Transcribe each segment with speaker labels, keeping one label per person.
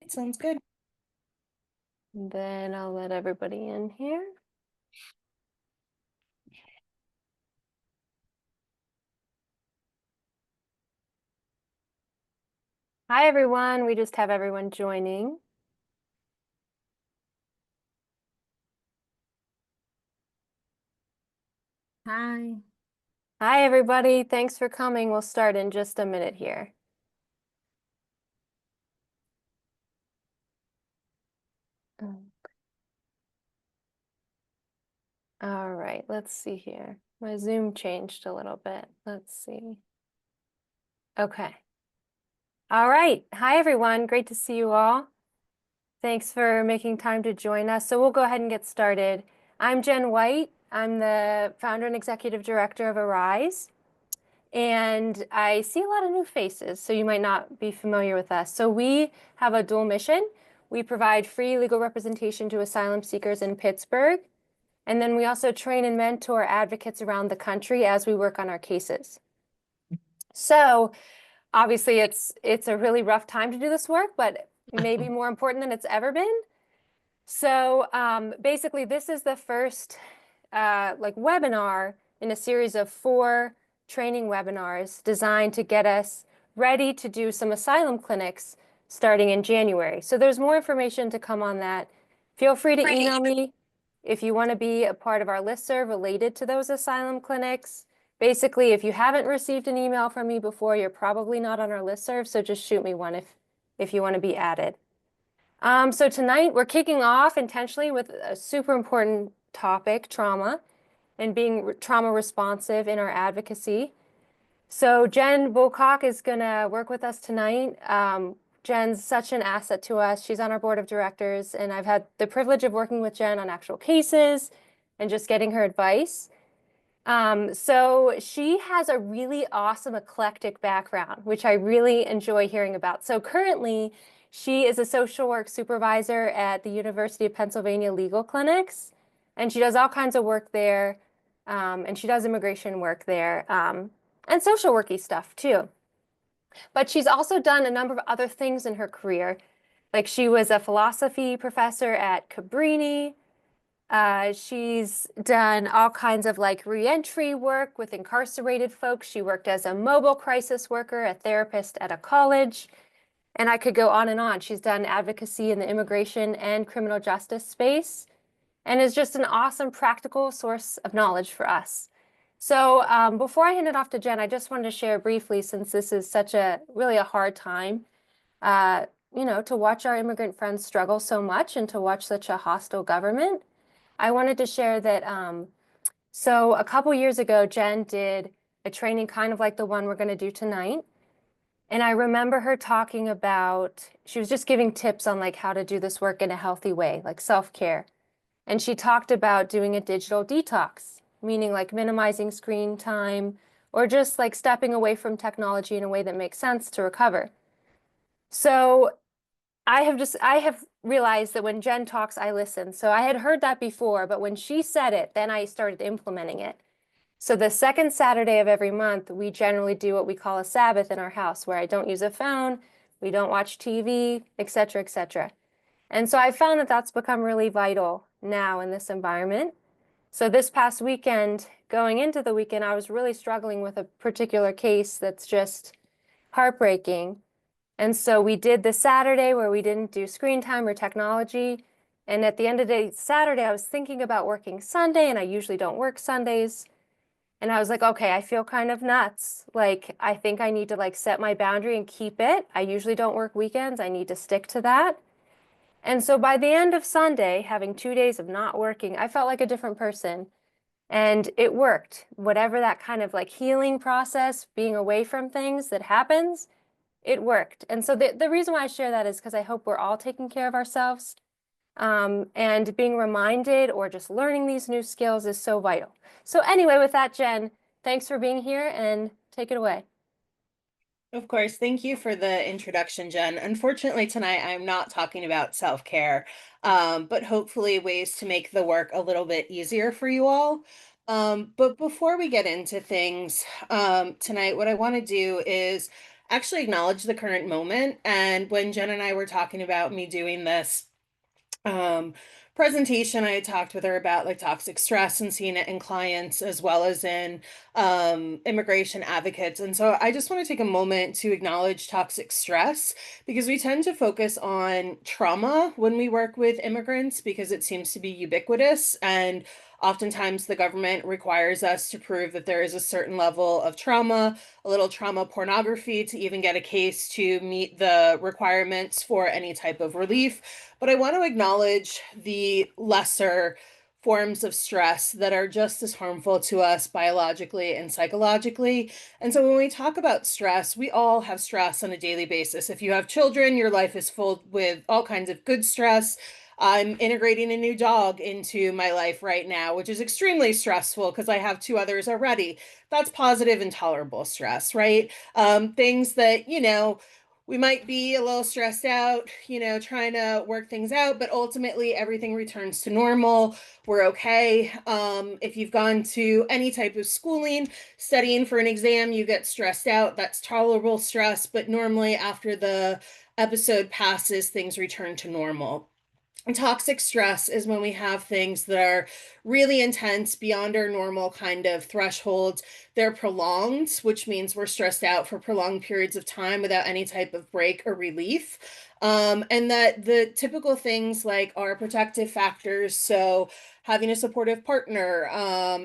Speaker 1: Sounds good.
Speaker 2: Then I'll let everybody in here. Hi, everyone. We just have everyone joining.
Speaker 1: Hi.
Speaker 2: Hi, everybody. Thanks for coming. We'll start in just a minute here. All right, let's see here. My Zoom changed a little bit. Let's see. Okay. All right. Hi, everyone. Great to see you all. Thanks for making time to join us. So we'll go ahead and get started. I'm Jen White. I'm the founder and executive director of Arise. And I see a lot of new faces, so you might not be familiar with us. So we have a dual mission. We provide free legal representation to asylum seekers in Pittsburgh. And then we also train and mentor advocates around the country as we work on our cases. So obviously it's a really rough time to do this work, but maybe more important than it's ever been. So basically this is the first webinar in a series of 4 training webinars designed to get us ready to do some asylum clinics starting in January. So there's more information to come on that. Feel free to email me if you want to be a part of our listserv related to those asylum clinics. Basically, if you haven't received an email from me before, you're probably not on our listserv, so just shoot me one if you want to be added. So tonight we're kicking off intentionally with a super important topic, trauma, and being trauma responsive in our advocacy. So Jen Bocock is going to work with us tonight. Jen's such an asset to us. She's on our board of directors, and I've had the privilege of working with Jen on actual cases and just getting her advice. So she has a really awesome eclectic background, which I really enjoy hearing about. So currently, she is a social work supervisor at the University of Pennsylvania Legal Clinics, and she does all kinds of work there, and she does immigration work there, and social worky stuff too. But she's also done a number of other things in her career. Like she was a philosophy professor at Cabrini. She's done all kinds of like reentry work with incarcerated folks. She worked as a mobile crisis worker, a therapist at a college, and I could go on and on. She's done advocacy in the immigration and criminal justice space and is just an awesome practical source of knowledge for us. So before I hand it off to Jen, I just wanted to share briefly, since this is such a really a hard time, uh, to watch our immigrant friends struggle so much and to watch such a hostile government. I wanted to share that, so a couple years ago, Jen did a training kind of like the one we're going to do tonight. And I remember her talking about, she was just giving tips on like how to do this work in a healthy way, like self-care. And she talked about doing a digital detox, meaning like minimizing screen time or just like stepping away from technology in a way that makes sense to recover. So I have realized that when Jen talks, I listen. So I had heard that before, but when she said it, then I started implementing it. So the second Saturday of every month, we generally do what we call a Sabbath in our house, where I don't use a phone, we don't watch TV, et cetera, et cetera. And so I found that that's become really vital now in this environment. So this past weekend, going into the weekend, I was really struggling with a particular case that's just heartbreaking. And so we did the Saturday where we didn't do screen time or technology. And at the end of the day, Saturday, I was thinking about working Sunday, and I usually don't work Sundays. And I was like, okay, I feel kind of nuts. Like, I think I need to like set my boundary and keep it. I usually don't work weekends. I need to stick to that. And so by the end of Sunday, having 2 days of not working, I felt like a different person. And it worked. Whatever that kind of like healing process, being away from things that happens, it worked. And so the reason why I share that is because I hope we're all taking care of ourselves. And being reminded or just learning these new skills is so vital. So anyway, with that, Jen, thanks for being here and take it away.
Speaker 1: Of course. Thank you for the introduction, Jen. Unfortunately, tonight I'm not talking about self-care, but hopefully ways to make the work a little bit easier for you all. But before we get into things tonight, what I want to do is actually acknowledge the current moment. And when Jen and I were talking about me doing this um, presentation, I had talked with her about like toxic stress and seeing it in clients as well as in immigration advocates. And so I just want to take a moment to acknowledge toxic stress because we tend to focus on trauma when we work with immigrants because it seems to be ubiquitous. And oftentimes the government requires us to prove that there is a certain level of trauma, a little trauma pornography to even get a case to meet the requirements for any type of relief. But I want to acknowledge the lesser forms of stress that are just as harmful to us biologically and psychologically. And so when we talk about stress, we all have stress on a daily basis. If you have children, your life is full with all kinds of good stress. I'm integrating a new dog into my life right now, which is extremely stressful because I have two others already. That's positive and tolerable stress, right? Things that, we might be a little stressed out, trying to work things out, but ultimately everything returns to normal. We're okay. If you've gone to any type of schooling, studying for an exam, you get stressed out. That's tolerable stress, but normally after the episode passes, things return to normal. And toxic stress is when we have things that are really intense beyond our normal kind of thresholds. They're prolonged, which means we're stressed out for prolonged periods of time without any type of break or relief. And that the typical things like our protective factors, so having a supportive partner,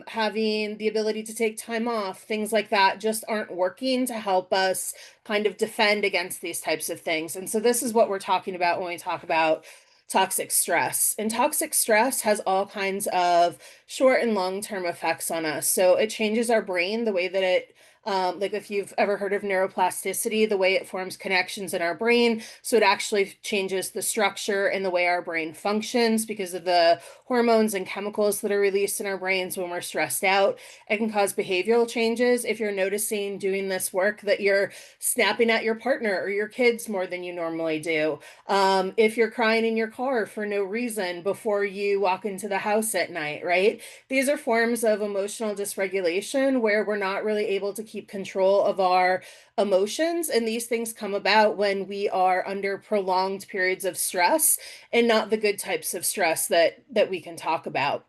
Speaker 1: having the ability to take time off, things like that just aren't working to help us kind of defend against these types of things. And so this is what we're talking about when we talk about toxic stress. And toxic stress has all kinds of short and long-term effects on us. So it changes our brain, the way that it like if you've ever heard of neuroplasticity, the way it forms connections in our brain. So it actually changes the structure and the way our brain functions because of the hormones and chemicals that are released in our brains when we're stressed out. It can cause behavioral changes. If you're noticing doing this work that you're snapping at your partner or your kids more than you normally do. If you're crying in your car for no reason before you walk into the house at night, right? These are forms of emotional dysregulation where we're not really able to keep control of our emotions. And these things come about when we are under prolonged periods of stress and not the good types of stress that we can talk about.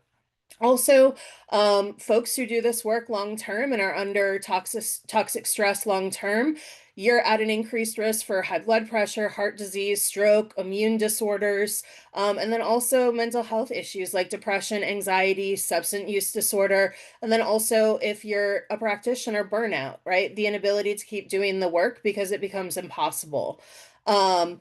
Speaker 1: Also, folks who do this work long term and are under toxic stress long term, you're at an increased risk for high blood pressure, heart disease, stroke, immune disorders, and then also mental health issues like depression, anxiety, substance use disorder, and then also if you're a practitioner, burnout, right? The inability to keep doing the work because it becomes impossible. Um,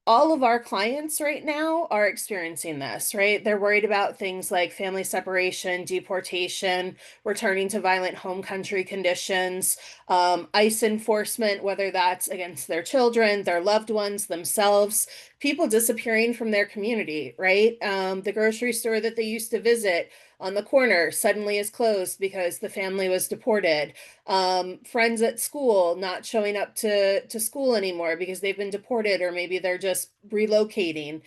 Speaker 1: all of our clients right now are experiencing this, right? They're worried about things like family separation, deportation, returning to violent home country conditions, ICE enforcement, whether that's against their children, their loved ones, themselves, people disappearing from their community, right? The grocery store that they used to visit on the corner suddenly is closed because the family was deported. Friends at school not showing up to school anymore because they've been deported or maybe they're just relocating.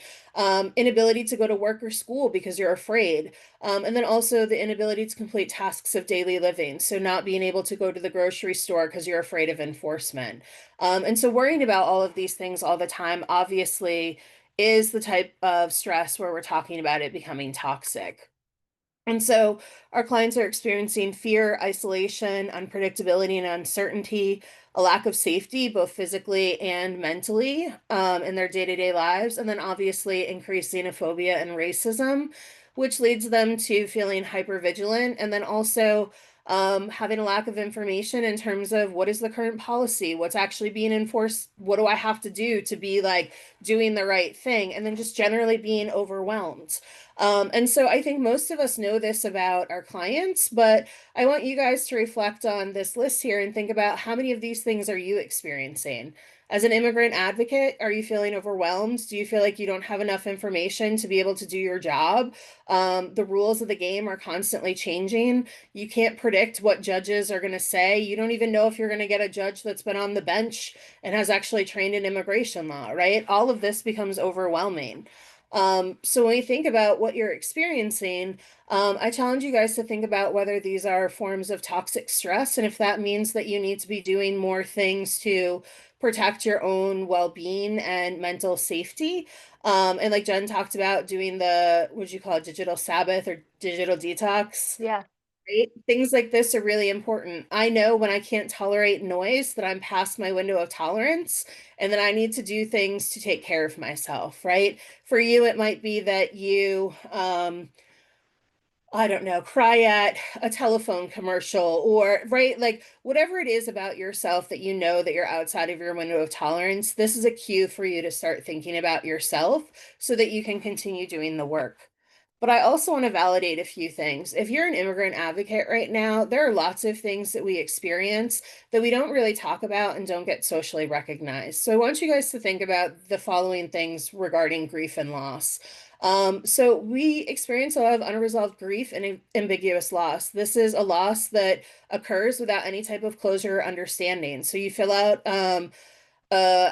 Speaker 1: Inability to go to work or school because you're afraid. And then also the inability to complete tasks of daily living. So not being able to go to the grocery store because you're afraid of enforcement. And so worrying about all of these things all the time, obviously, is the type of stress where we're talking about it becoming toxic. And so our clients are experiencing fear, isolation, unpredictability, and uncertainty, a lack of safety, both physically and mentally, in their day-to-day lives, and then obviously increased xenophobia and racism, which leads them to feeling hypervigilant, and then also having a lack of information in terms of what is the current policy, what's actually being enforced, what do I have to do to be like doing the right thing, and then just generally being overwhelmed. And so I think most of us know this about our clients, but I want you guys to reflect on this list here and think about how many of these things are you experiencing? As an immigrant advocate, are you feeling overwhelmed? Do you feel like you don't have enough information to be able to do your job? The rules of the game are constantly changing. You can't predict what judges are going to say. You don't even know if you're going to get a judge that's been on the bench and has actually trained in immigration law, right? All of this becomes overwhelming. So when you think about what you're experiencing, I challenge you guys to think about whether these are forms of toxic stress and if that means that you need to be doing more things to protect your own well-being and mental safety. And like Jen talked about doing the, what you call it, digital Sabbath or digital detox.
Speaker 2: Yeah.
Speaker 1: Right? Things like this are really important. I know when I can't tolerate noise that I'm past my window of tolerance and that I need to do things to take care of myself, right? For you, it might be that you, I don't know, cry at a telephone commercial or, right? Like whatever it is about yourself that you know that you're outside of your window of tolerance, this is a cue for you to start thinking about yourself so that you can continue doing the work. But I also want to validate a few things. If you're an immigrant advocate right now, there are lots of things that we experience that we don't really talk about and don't get socially recognized. So I want you guys to think about the following things regarding grief and loss. So we experience a lot of unresolved grief and ambiguous loss. This is a loss that occurs without any type of closure or understanding. So you fill out a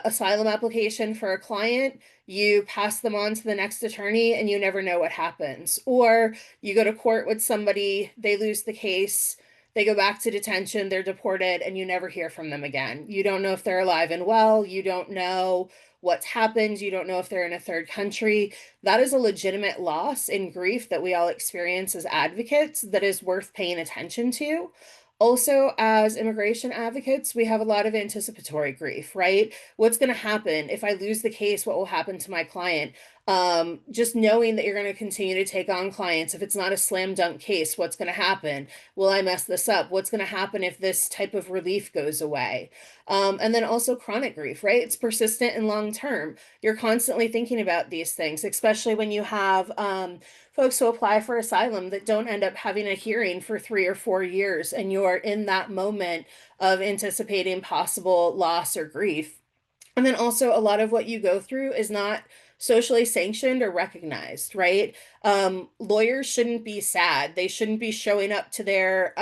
Speaker 1: asylum application for a client, you pass them on to the next attorney, and you never know what happens. Or you go to court with somebody, they lose the case, they go back to detention, they're deported, and you never hear from them again. You don't know if they're alive and well, you don't know what's happened, you don't know if they're in a third country. That is a legitimate loss and grief that we all experience as advocates that is worth paying attention to. Also, as immigration advocates, we have a lot of anticipatory grief, right? What's going to happen if I lose the case? What will happen to my client? Just knowing that you're going to continue to take on clients. If it's not a slam dunk case, what's going to happen? Will I mess this up? What's going to happen if this type of relief goes away? And then also chronic grief, right? It's persistent and long term. You're constantly thinking about these things, especially when you have folks who apply for asylum that don't end up having a hearing for 3 or 4 years, and you're in that moment of anticipating possible loss or grief. And then also, a lot of what you go through is not socially sanctioned or recognized, right? Lawyers shouldn't be sad. They shouldn't be showing up to their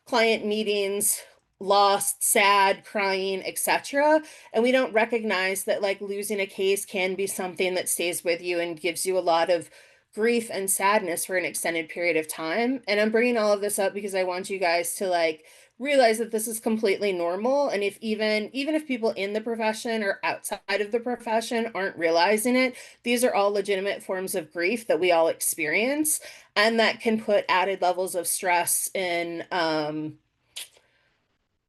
Speaker 1: client meetings lost, sad, crying, etc. And we don't recognize that like losing a case can be something that stays with you and gives you a lot of grief and sadness for an extended period of time. And I'm bringing all of this up because I want you guys to like realize that this is completely normal, and if even if people in the profession or outside of the profession aren't realizing it, these are all legitimate forms of grief that we all experience and that can put added levels of stress in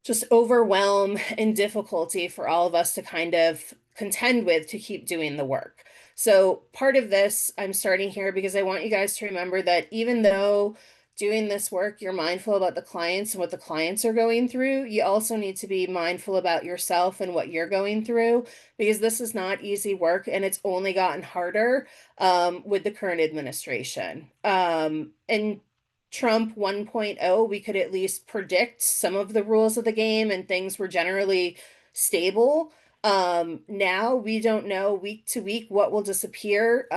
Speaker 1: just overwhelm and difficulty for all of us to kind of contend with to keep doing the work. So, part of this, I'm starting here because I want you guys to remember that even though doing this work, you're mindful about the clients and what the clients are going through, you also need to be mindful about yourself and what you're going through because this is not easy work and it's only gotten harder with the current administration. And Trump 1.0, we could at least predict some of the rules of the game and things were generally stable. Now we don't know week to week what will disappear.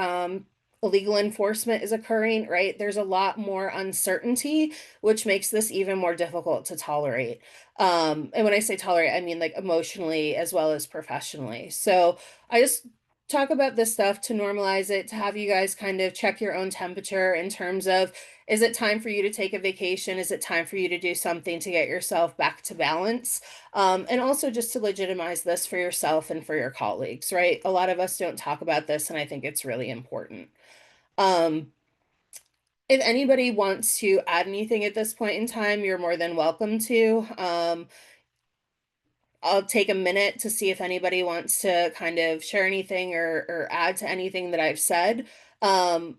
Speaker 1: Illegal enforcement is occurring, right? There's a lot more uncertainty, which makes this even more difficult to tolerate. And when I say tolerate, I mean like emotionally as well as professionally. So I just talk about this stuff to normalize it, to have you guys kind of check your own temperature in terms of, is it time for you to take a vacation? Is it time for you to do something to get yourself back to balance? And also just to legitimize this for yourself and for your colleagues, right? A lot of us don't talk about this, and I think it's really important. Um, if anybody wants to add anything at this point in time, you're more than welcome to. I'll take a minute to see if anybody wants to kind of share anything or add to anything that I've said. Um,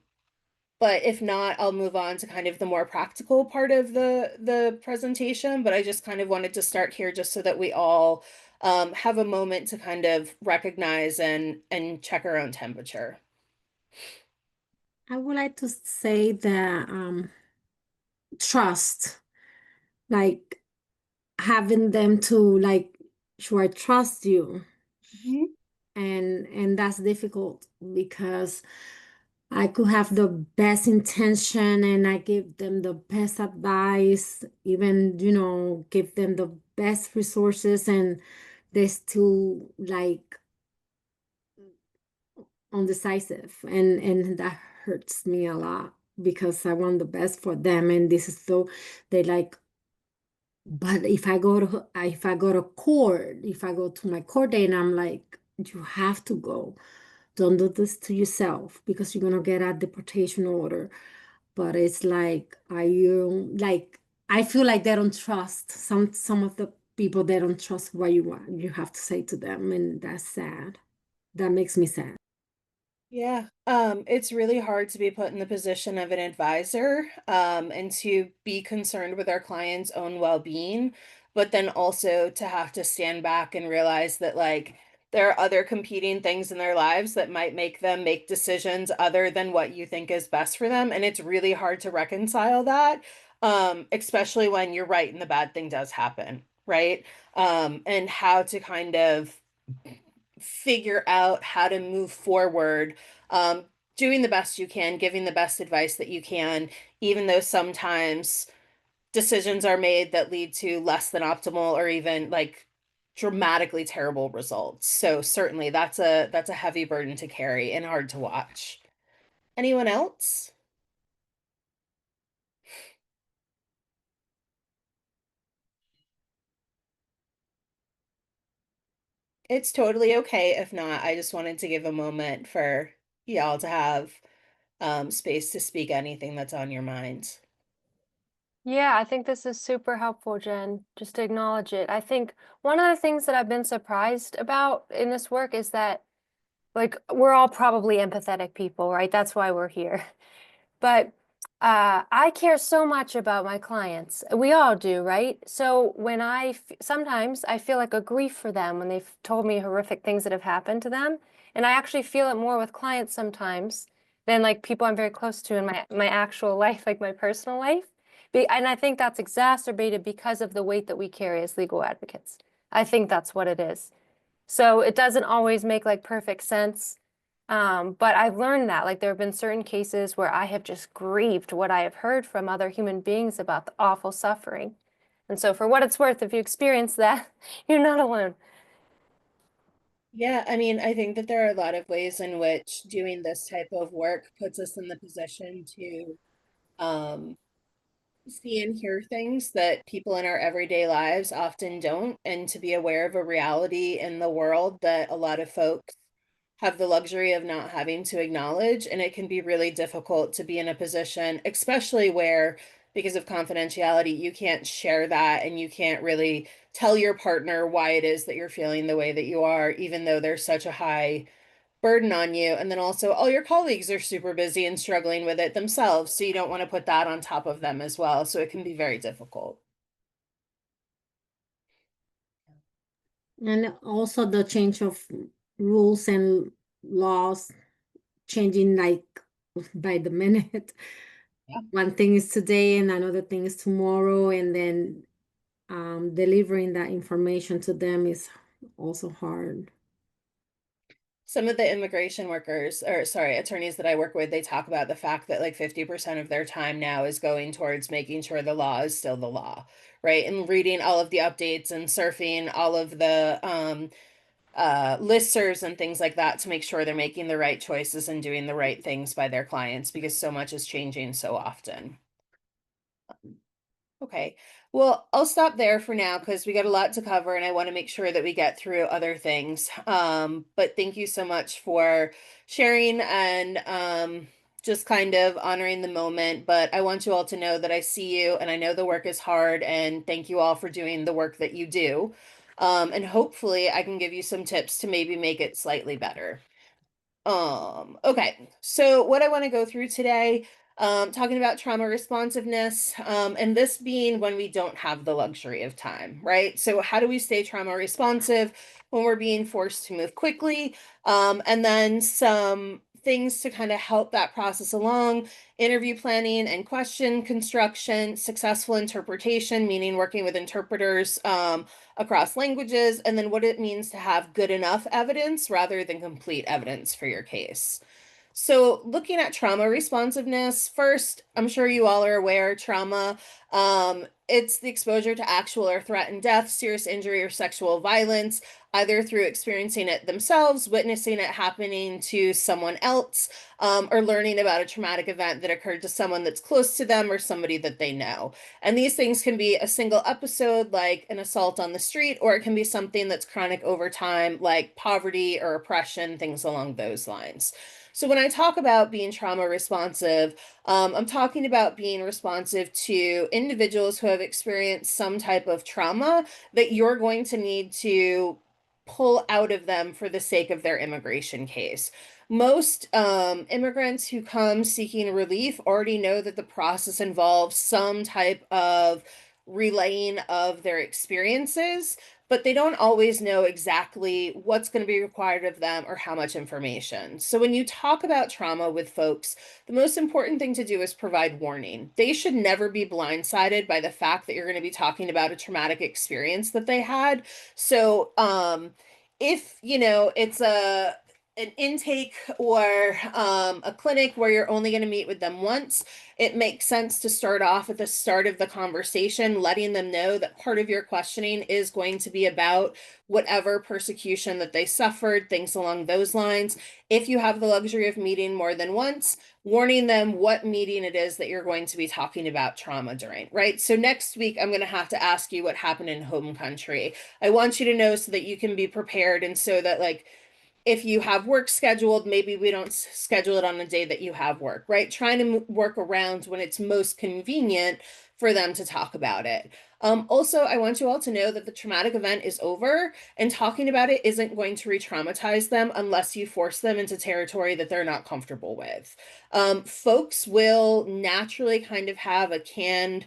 Speaker 1: but if not, I'll move on to kind of the more practical part of the presentation. But I just kind of wanted to start here just so that we all have a moment to kind of recognize and check our own temperature.
Speaker 3: I would like to say that trust, like having them to like, should I trust you?
Speaker 1: Mhm.
Speaker 3: And that's difficult because I could have the best intention and I give them the best advice, even, give them the best resources and they still like undecisive, and that hurts me a lot because I want the best for them, and this is so they like. But if I go to court, if I go to my court date, and I'm like, you have to go. Don't do this to yourself because you're gonna get a deportation order. But it's like, are you like? I feel like they don't trust some of the people. They don't trust what you have to say to them, and that's sad. That makes me sad.
Speaker 1: Yeah, it's really hard to be put in the position of an advisor, and to be concerned with our clients' own well-being, but then also to have to stand back and realize that like there are other competing things in their lives that might make them make decisions other than what you think is best for them, and it's really hard to reconcile that, especially when you're right and the bad thing does happen, right? And how to kind of figure out how to move forward, um, doing the best you can, giving the best advice that you can, even though sometimes decisions are made that lead to less than optimal or even like dramatically terrible results. So certainly that's a heavy burden to carry and hard to watch. Anyone else? It's totally okay if not. I just wanted to give a moment for y'all to have space to speak anything that's on your mind.
Speaker 2: Yeah, I think this is super helpful, Jen, just to acknowledge it. I think one of the things that I've been surprised about in this work is that, like, we're all probably empathetic people, right? That's why we're here. But I care so much about my clients. We all do, right? So when sometimes I feel like a grief for them when they've told me horrific things that have happened to them. And I actually feel it more with clients sometimes than like people I'm very close to in my actual life, like my personal life. And I think that's exacerbated because of the weight that we carry as legal advocates. I think that's what it is. So it doesn't always make like perfect sense. But I've learned that like there have been certain cases where I have just grieved what I have heard from other human beings about the awful suffering. And so for what it's worth, if you experience that, you're not alone.
Speaker 1: Yeah, I mean, I think that there are a lot of ways in which doing this type of work puts us in the position to um, see and hear things that people in our everyday lives often don't, and to be aware of a reality in the world that a lot of folks have the luxury of not having to acknowledge. And it can be really difficult to be in a position, especially where, because of confidentiality, you can't share that and you can't really tell your partner why it is that you're feeling the way that you are, even though there's such a high burden on you. And then also, all your colleagues are super busy and struggling with it themselves. So you don't want to put that on top of them as well. So it can be very difficult.
Speaker 3: And also the change of rules and laws changing like by the minute.
Speaker 1: Yeah.
Speaker 3: One thing is today and another thing is tomorrow, and then delivering that information to them is also hard.
Speaker 1: Some of the immigration workers, or sorry, attorneys that I work with, they talk about the fact that like 50% of their time now is going towards making sure the law is still the law, right? And reading all of the updates and surfing all of the listservs and things like that to make sure they're making the right choices and doing the right things by their clients because so much is changing so often. Okay. Well, I'll stop there for now because we got a lot to cover and I want to make sure that we get through other things. But thank you so much for sharing and just kind of honoring the moment. But I want you all to know that I see you and I know the work is hard, and thank you all for doing the work that you do. And hopefully I can give you some tips to maybe make it slightly better. Okay. So what I want to go through today, talking about trauma responsiveness, and this being when we don't have the luxury of time, right? So how do we stay trauma responsive when we're being forced to move quickly? And then some things to kind of help that process along: interview planning and question construction, successful interpretation, meaning working with interpreters, across languages, and then what it means to have good enough evidence rather than complete evidence for your case. So, looking at trauma responsiveness, first, I'm sure you all are aware trauma. It's the exposure to actual or threatened death, serious injury, or sexual violence. either through experiencing it themselves, witnessing it happening to someone else, or learning about a traumatic event that occurred to someone that's close to them or somebody that they know. And these things can be a single episode, like an assault on the street, or it can be something that's chronic over time, like poverty or oppression, things along those lines. So when I talk about being trauma responsive, I'm talking about being responsive to individuals who have experienced some type of trauma that you're going to need to pull out of them for the sake of their immigration case. Most immigrants who come seeking relief already know that the process involves some type of relaying of their experiences, but they don't always know exactly what's going to be required of them or how much information. So when you talk about trauma with folks, the most important thing to do is provide warning. They should never be blindsided by the fact that you're going to be talking about a traumatic experience that they had. So, if it's an intake or a clinic where you're only going to meet with them once, it makes sense to start off at the start of the conversation, letting them know that part of your questioning is going to be about whatever persecution that they suffered, things along those lines. If you have the luxury of meeting more than once, warning them what meeting it is that you're going to be talking about trauma during, right? So next week, I'm going to have to ask you what happened in home country. I want you to know so that you can be prepared, and so that, like, if you have work scheduled, maybe we don't schedule it on the day that you have work, right? Trying to work around when it's most convenient for them to talk about it. Also, I want you all to know that the traumatic event is over, and talking about it isn't going to re-traumatize them unless you force them into territory that they're not comfortable with. Folks will naturally kind of have a canned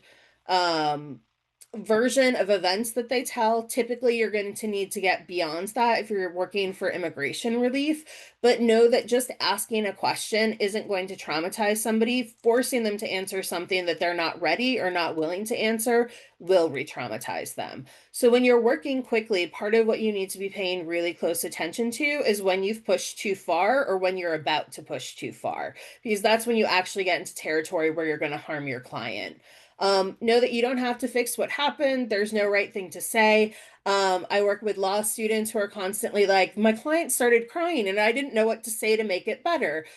Speaker 1: version of events that they tell. Typically, you're going to need to get beyond that if you're working for immigration relief, but know that just asking a question isn't going to traumatize somebody. Forcing them to answer something that they're not ready or not willing to answer will re-traumatize them. So when you're working quickly, part of what you need to be paying really close attention to is when you've pushed too far or when you're about to push too far, because that's when you actually get into territory where you're going to harm your client. Know that you don't have to fix what happened. There's no right thing to say. I work with law students who are constantly like, my client started crying and I didn't know what to say to make it better.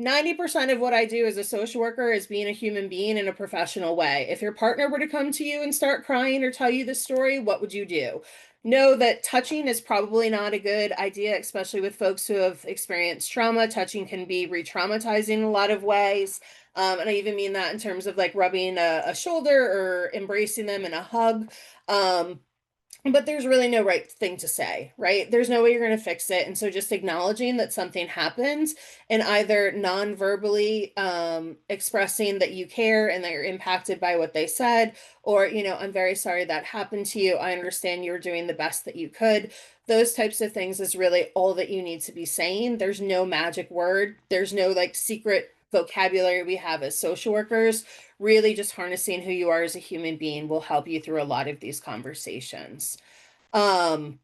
Speaker 1: 90% of what I do as a social worker is being a human being in a professional way. If your partner were to come to you and start crying or tell you the story, what would you do? Know that touching is probably not a good idea, especially with folks who have experienced trauma. Touching can be re-traumatizing in a lot of ways. And I even mean that in terms of like rubbing a shoulder or embracing them in a hug. But there's really no right thing to say, right? There's no way you're going to fix it. And so just acknowledging that something happens and either non-verbally expressing that you care and that you're impacted by what they said, or, I'm very sorry that happened to you. I understand you're doing the best that you could. Those types of things is really all that you need to be saying. There's no magic word. There's no like secret vocabulary we have as social workers. Really just harnessing who you are as a human being will help you through a lot of these conversations. Um,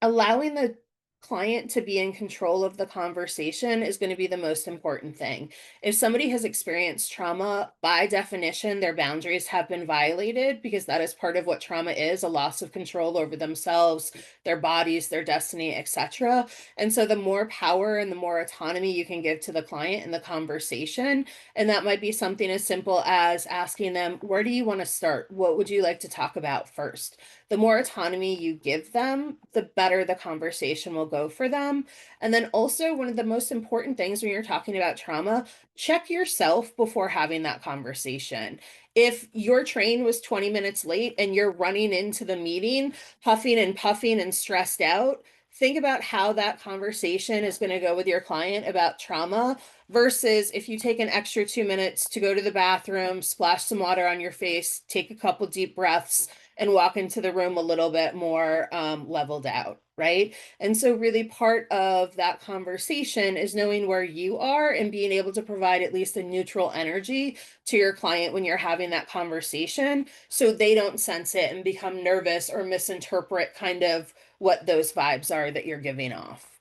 Speaker 1: Allowing the client to be in control of the conversation is going to be the most important thing. If somebody has experienced trauma, by definition, their boundaries have been violated, because that is part of what trauma is, a loss of control over themselves, their bodies, their destiny, etc. And so the more power and the more autonomy you can give to the client in the conversation, and that might be something as simple as asking them, where do you want to start? What would you like to talk about first? The more autonomy you give them, the better the conversation will go for them. And then also, one of the most important things when you're talking about trauma, check yourself before having that conversation. If your train was 20 minutes late and you're running into the meeting, huffing and puffing and stressed out, think about how that conversation is going to go with your client about trauma, versus if you take an extra 2 minutes to go to the bathroom, splash some water on your face, take a couple deep breaths, and walk into the room a little bit more leveled out, right? And so really part of that conversation is knowing where you are and being able to provide at least a neutral energy to your client when you're having that conversation, so they don't sense it and become nervous or misinterpret kind of what those vibes are that you're giving off.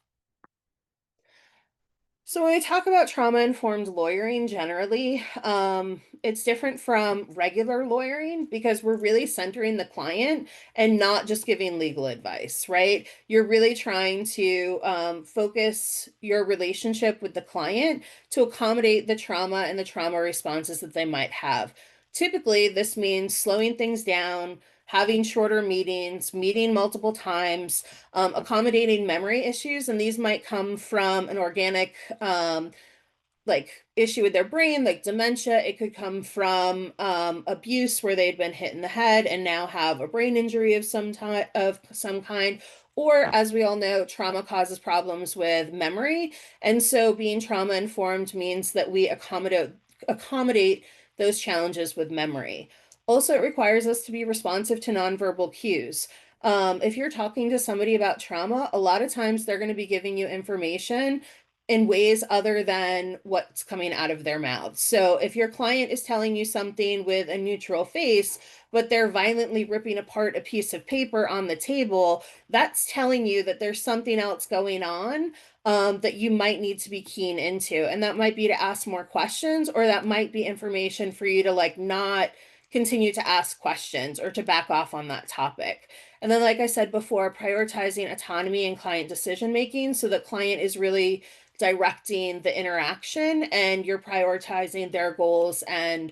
Speaker 1: So So when we talk about trauma-informed lawyering generally, it's different from regular lawyering because we're really centering the client and not just giving legal advice, right? You're really trying to focus your relationship with the client to accommodate the trauma and the trauma responses that they might have. Typically, this means slowing things down, having shorter meetings, meeting multiple times, accommodating memory issues, and these might come from an organic like issue with their brain, like dementia. It could come from abuse where they'd been hit in the head and now have a brain injury of some kind. Or, as we all know, trauma causes problems with memory. And so being trauma informed means that we accommodate those challenges with memory. Also, it requires us to be responsive to nonverbal cues. If you're talking to somebody about trauma, a lot of times they're going to be giving you information in ways other than what's coming out of their mouths. So if your client is telling you something with a neutral face, but they're violently ripping apart a piece of paper on the table, that's telling you that there's something else going on that you might need to be keen into. And that might be to ask more questions, or that might be information for you to like not continue to ask questions or to back off on that topic. And then, like I said before, prioritizing autonomy and client decision making so the client is really directing the interaction and you're prioritizing their goals and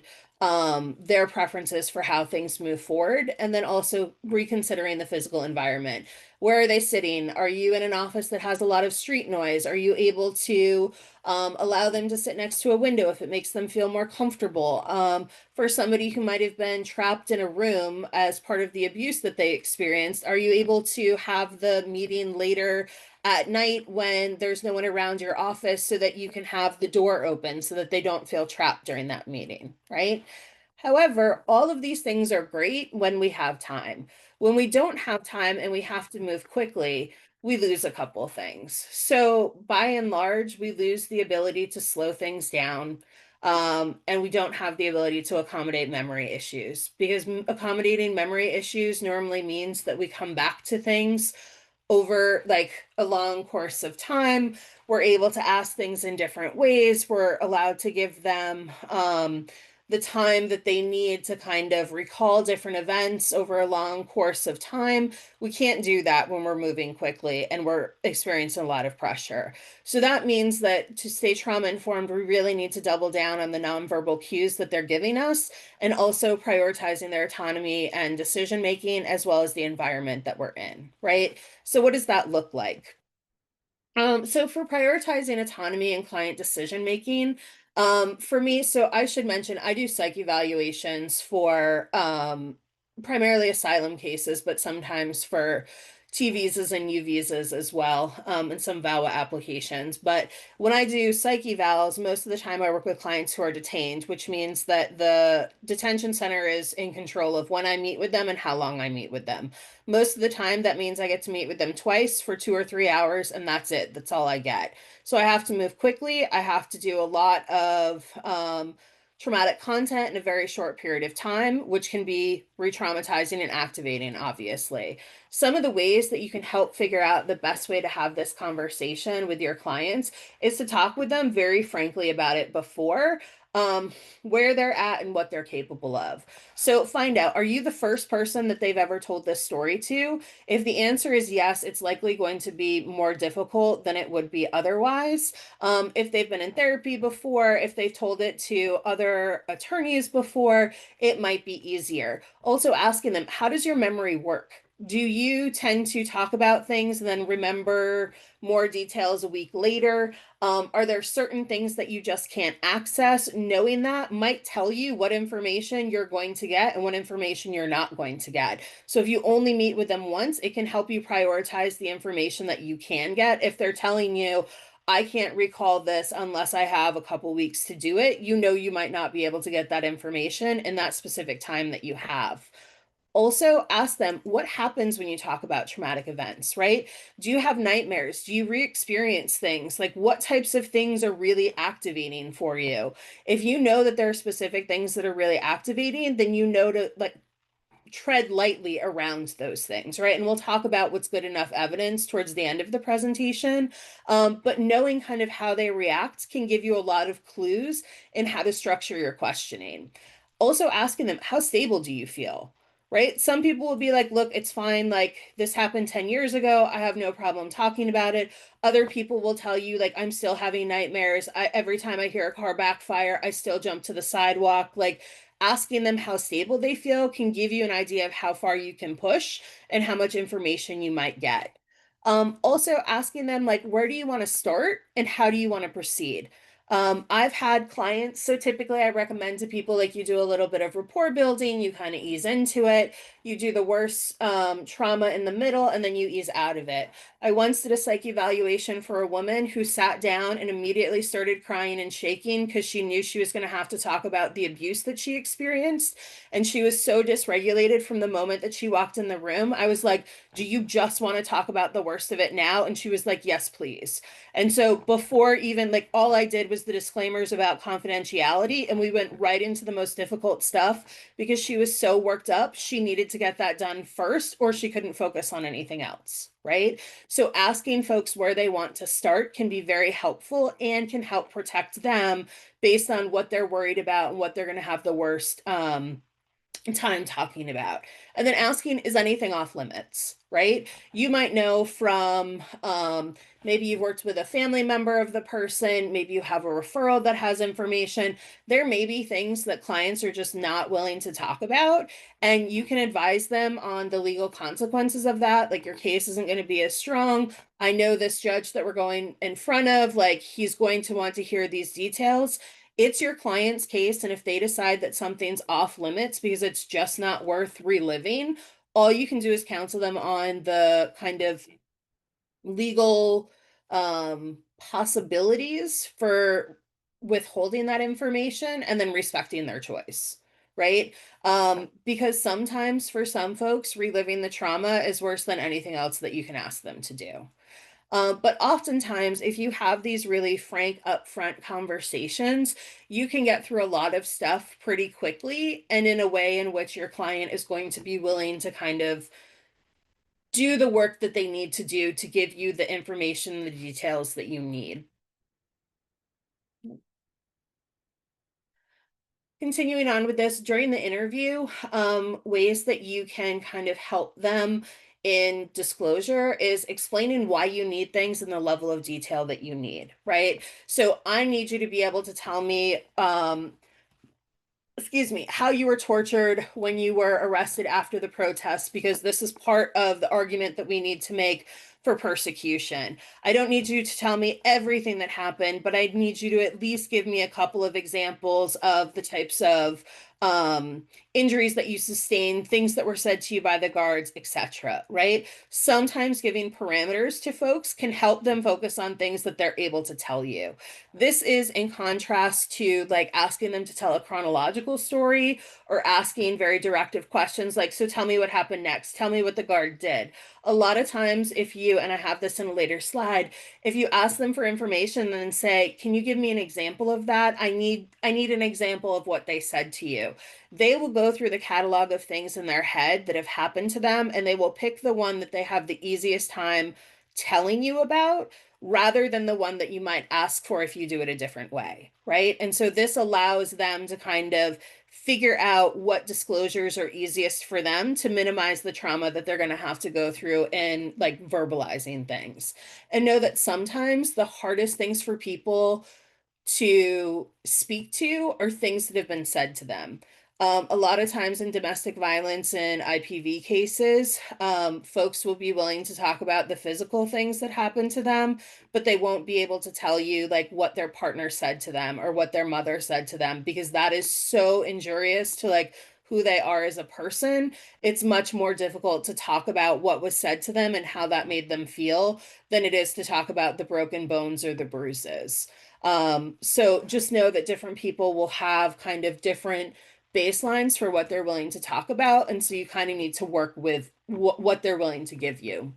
Speaker 1: their preferences for how things move forward. And then also reconsidering the physical environment. Where are they sitting? Are you in an office that has a lot of street noise? Are you able to allow them to sit next to a window if it makes them feel more comfortable? For somebody who might have been trapped in a room as part of the abuse that they experienced, are you able to have the meeting later at night when there's no one around your office so that you can have the door open so that they don't feel trapped during that meeting, right? However, all of these things are great when we have time. When we don't have time and we have to move quickly, we lose a couple things. So by and large, we lose the ability to slow things down. And we don't have the ability to accommodate memory issues because accommodating memory issues normally means that we come back to things over like a long course of time. We're able to ask things in different ways. We're allowed to give them the time that they need to kind of recall different events over a long course of time. We can't do that when we're moving quickly and we're experiencing a lot of pressure. So that means that to stay trauma informed, we really need to double down on the nonverbal cues that they're giving us and also prioritizing their autonomy and decision making as well as the environment that we're in, right? So what does that look like? So for prioritizing autonomy and client decision making, for me, so I should mention I do psych evaluations for primarily asylum cases, but sometimes for T visas and U visas as well, and some VAWA applications. But when I do psych evals, most of the time I work with clients who are detained, which means that the detention center is in control of when I meet with them and how long I meet with them. Most of the time, that means I get to meet with them twice for 2 or 3 hours, and that's it. That's all I get. So I have to move quickly. I have to do a lot of traumatic content in a very short period of time, which can be re-traumatizing and activating, obviously. Some of the ways that you can help figure out the best way to have this conversation with your clients is to talk with them very frankly about it before, where they're at and what they're capable of. So find out, are you the first person that they've ever told this story to? If the answer is yes, it's likely going to be more difficult than it would be otherwise. If they've been in therapy before, if they've told it to other attorneys before, it might be easier. Also asking them, how does your memory work? Do you tend to talk about things and then remember more details a week later? Are there certain things that you just can't access? Knowing that might tell you what information you're going to get and what information you're not going to get. So if you only meet with them once, it can help you prioritize the information that you can get. If they're telling you, I can't recall this unless I have a couple weeks to do it, you know you might not be able to get that information in that specific time that you have. Also, ask them what happens when you talk about traumatic events, right? Do you have nightmares? Do you re-experience things? Like what types of things are really activating for you? If you know that there are specific things that are really activating, then you know to like tread lightly around those things, right? And we'll talk about what's good enough evidence towards the end of the presentation. But knowing kind of how they react can give you a lot of clues in how to structure your questioning. Also asking them, how stable do you feel? Right? Some people will be like, look, it's fine. Like, this happened 10 years ago. I have no problem talking about it. Other people will tell you, like, I'm still having nightmares. Every time I hear a car backfire, I still jump to the sidewalk. Like, asking them how stable they feel can give you an idea of how far you can push and how much information you might get. Also asking them, like, where do you want to start and how do you want to proceed? I've had clients, so typically I recommend to people, like, you do a little bit of rapport building, you kind of ease into it, you do the worst trauma in the middle, and then you ease out of it. I once did a psych evaluation for a woman who sat down and immediately started crying and shaking because she knew she was going to have to talk about the abuse that she experienced. And she was so dysregulated from the moment that she walked in the room. I was like, do you just want to talk about the worst of it now? And she was like, yes, please. And so before even, like, all I did was the disclaimers about confidentiality, and we went right into the most difficult stuff because she was so worked up. She needed to get that done first, or she couldn't focus on anything else, right? So asking folks where they want to start can be very helpful and can help protect them based on what they're worried about and what they're going to have the worst time talking about. And then asking, is anything off limits, right? You might know from maybe you've worked with a family member of the person, maybe you have a referral that has information. There may be things that clients are just not willing to talk about, and you can advise them on the legal consequences of that. Like, your case isn't going to be as strong. I know this judge that we're going in front of, like, he's going to want to hear these details. It's your client's case, and if they decide that something's off limits because it's just not worth reliving, all you can do is counsel them on the kind of legal possibilities for withholding that information and then respecting their choice, right? Because sometimes for some folks, reliving the trauma is worse than anything else that you can ask them to do. But oftentimes, if you have these really frank, upfront conversations, you can get through a lot of stuff pretty quickly and in a way in which your client is going to be willing to kind of do the work that they need to do to give you the information, the details that you need. Continuing on with this, during the interview, ways that you can kind of help them in disclosure is explaining why you need things and the level of detail that you need, right? So I need you to be able to tell me, excuse me, how you were tortured when you were arrested after the protest, because this is part of the argument that we need to make for persecution. I don't need you to tell me everything that happened, but I need you to at least give me a couple of examples of the types of injuries that you sustained, things that were said to you by the guards, etc. Right? Sometimes giving parameters to folks can help them focus on things that they're able to tell you. This is in contrast to, like, asking them to tell a chronological story or asking very directive questions like, so tell me what happened next. Tell me what the guard did. A lot of times, if you, and I have this in a later slide, if you ask them for information and then say, can you give me an example of that? I need an example of what they said to you. They will go through the catalog of things in their head that have happened to them, and they will pick the one that they have the easiest time telling you about rather than the one that you might ask for if you do it a different way, right? And so this allows them to kind of figure out what disclosures are easiest for them to minimize the trauma that they're going to have to go through in, like, verbalizing things. And know that sometimes the hardest things for people to speak to are things that have been said to them. A lot of times in domestic violence and IPV cases, folks will be willing to talk about the physical things that happen to them, but they won't be able to tell you, like, what their partner said to them or what their mother said to them, because that is so injurious to, like, who they are as a person. It's much more difficult to talk about what was said to them and how that made them feel than it is to talk about the broken bones or the bruises. So just know that different people will have kind of different baselines for what they're willing to talk about. And so you kind of need to work with what they're willing to give you.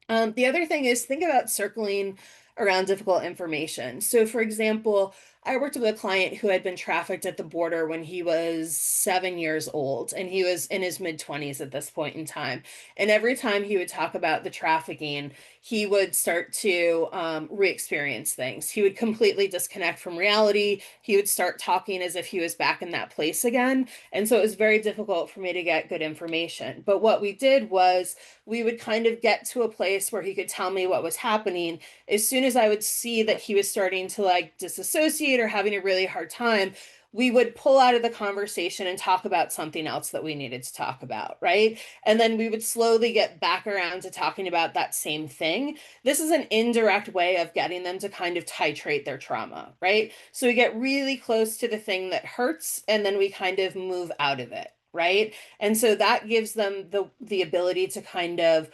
Speaker 1: The other thing is think about circling around difficult information. So for example, I worked with a client who had been trafficked at the border when he was 7 years old, and he was in his mid-20s at this point in time. And every time he would talk about the trafficking, he would start to re-experience things. He would completely disconnect from reality. He would start talking as if he was back in that place again. And so it was very difficult for me to get good information. But what we did was we would kind of get to a place where he could tell me what was happening. As soon as I would see that he was starting to like disassociate or having a really hard time, we would pull out of the conversation and talk about something else that we needed to talk about, right? And then we would slowly get back around to talking about that same thing. This is an indirect way of getting them to kind of titrate their trauma, right? So we get really close to the thing that hurts and then we kind of move out of it, right? And so that gives them the ability to kind of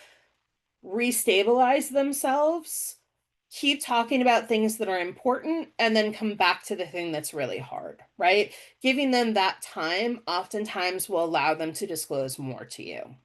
Speaker 1: restabilize themselves, keep talking about things that are important, and then come back to the thing that's really hard, right? Giving them that time oftentimes will allow them to disclose more to you.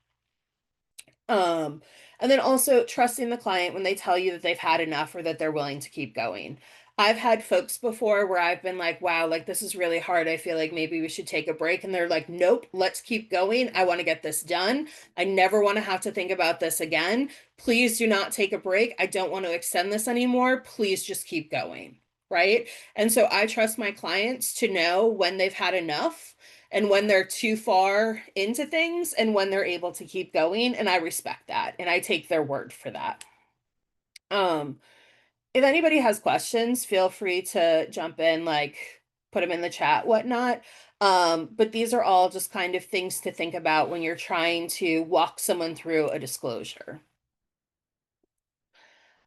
Speaker 1: And then also trusting the client when they tell you that they've had enough or that they're willing to keep going. I've had folks before where I've been like, wow, like this is really hard. I feel like maybe we should take a break. And they're like, nope, let's keep going. I want to get this done. I never want to have to think about this again. Please do not take a break. I don't want to extend this anymore. Please just keep going. Right. And so I trust my clients to know when they've had enough and when they're too far into things and when they're able to keep going. And I respect that. And I take their word for that. If anybody has questions, feel free to jump in, like put them in the chat, whatnot. But these are all just kind of things to think about when you're trying to walk someone through a disclosure.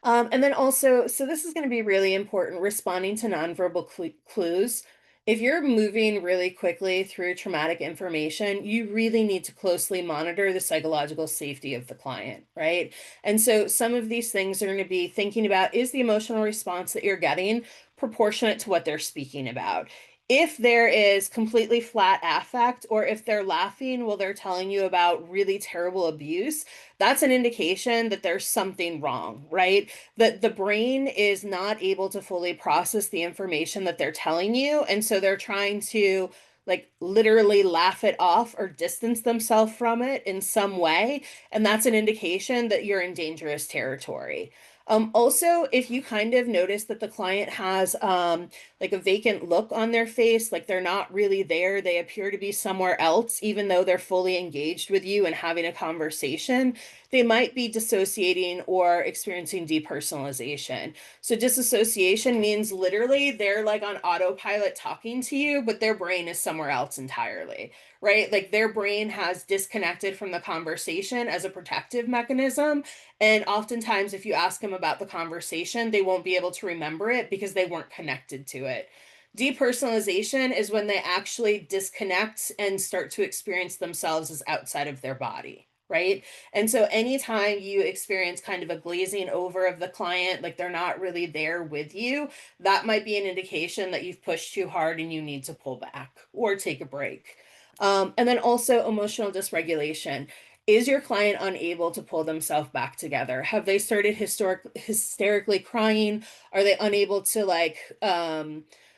Speaker 1: And then also, so this is going to be really important, responding to nonverbal clues. If you're moving really quickly through traumatic information, you really need to closely monitor the psychological safety of the client, right? And so some of these things are going to be thinking about, is the emotional response that you're getting proportionate to what they're speaking about? If there is completely flat affect, or if they're laughing while they're telling you about really terrible abuse, that's an indication that there's something wrong, right? That the brain is not able to fully process the information that they're telling you. And so they're trying to like literally laugh it off or distance themselves from it in some way. And that's an indication that you're in dangerous territory. Also, if you kind of notice that the client has like a vacant look on their face, like they're not really there, they appear to be somewhere else, even though they're fully engaged with you and having a conversation, they might be dissociating or experiencing depersonalization. So disassociation means literally they're like on autopilot talking to you, but their brain is somewhere else entirely, right? Like their brain has disconnected from the conversation as a protective mechanism. And oftentimes, if you ask them about the conversation, they won't be able to remember it because they weren't connected to it. Depersonalization is when they actually disconnect and start to experience themselves as outside of their body, right? And so anytime you experience kind of a glazing over of the client, like they're not really there with you, that might be an indication that you've pushed too hard and you need to pull back or take a break. And then also emotional dysregulation. Is your client unable to pull themselves back together? Have they started hysterically crying? Are they unable to like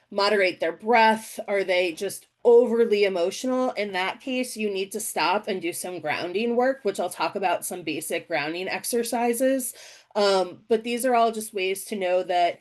Speaker 1: moderate their breath? Are they just overly emotional? In that case, you need to stop and do some grounding work, which I'll talk about some basic grounding exercises. But these are all just ways to know that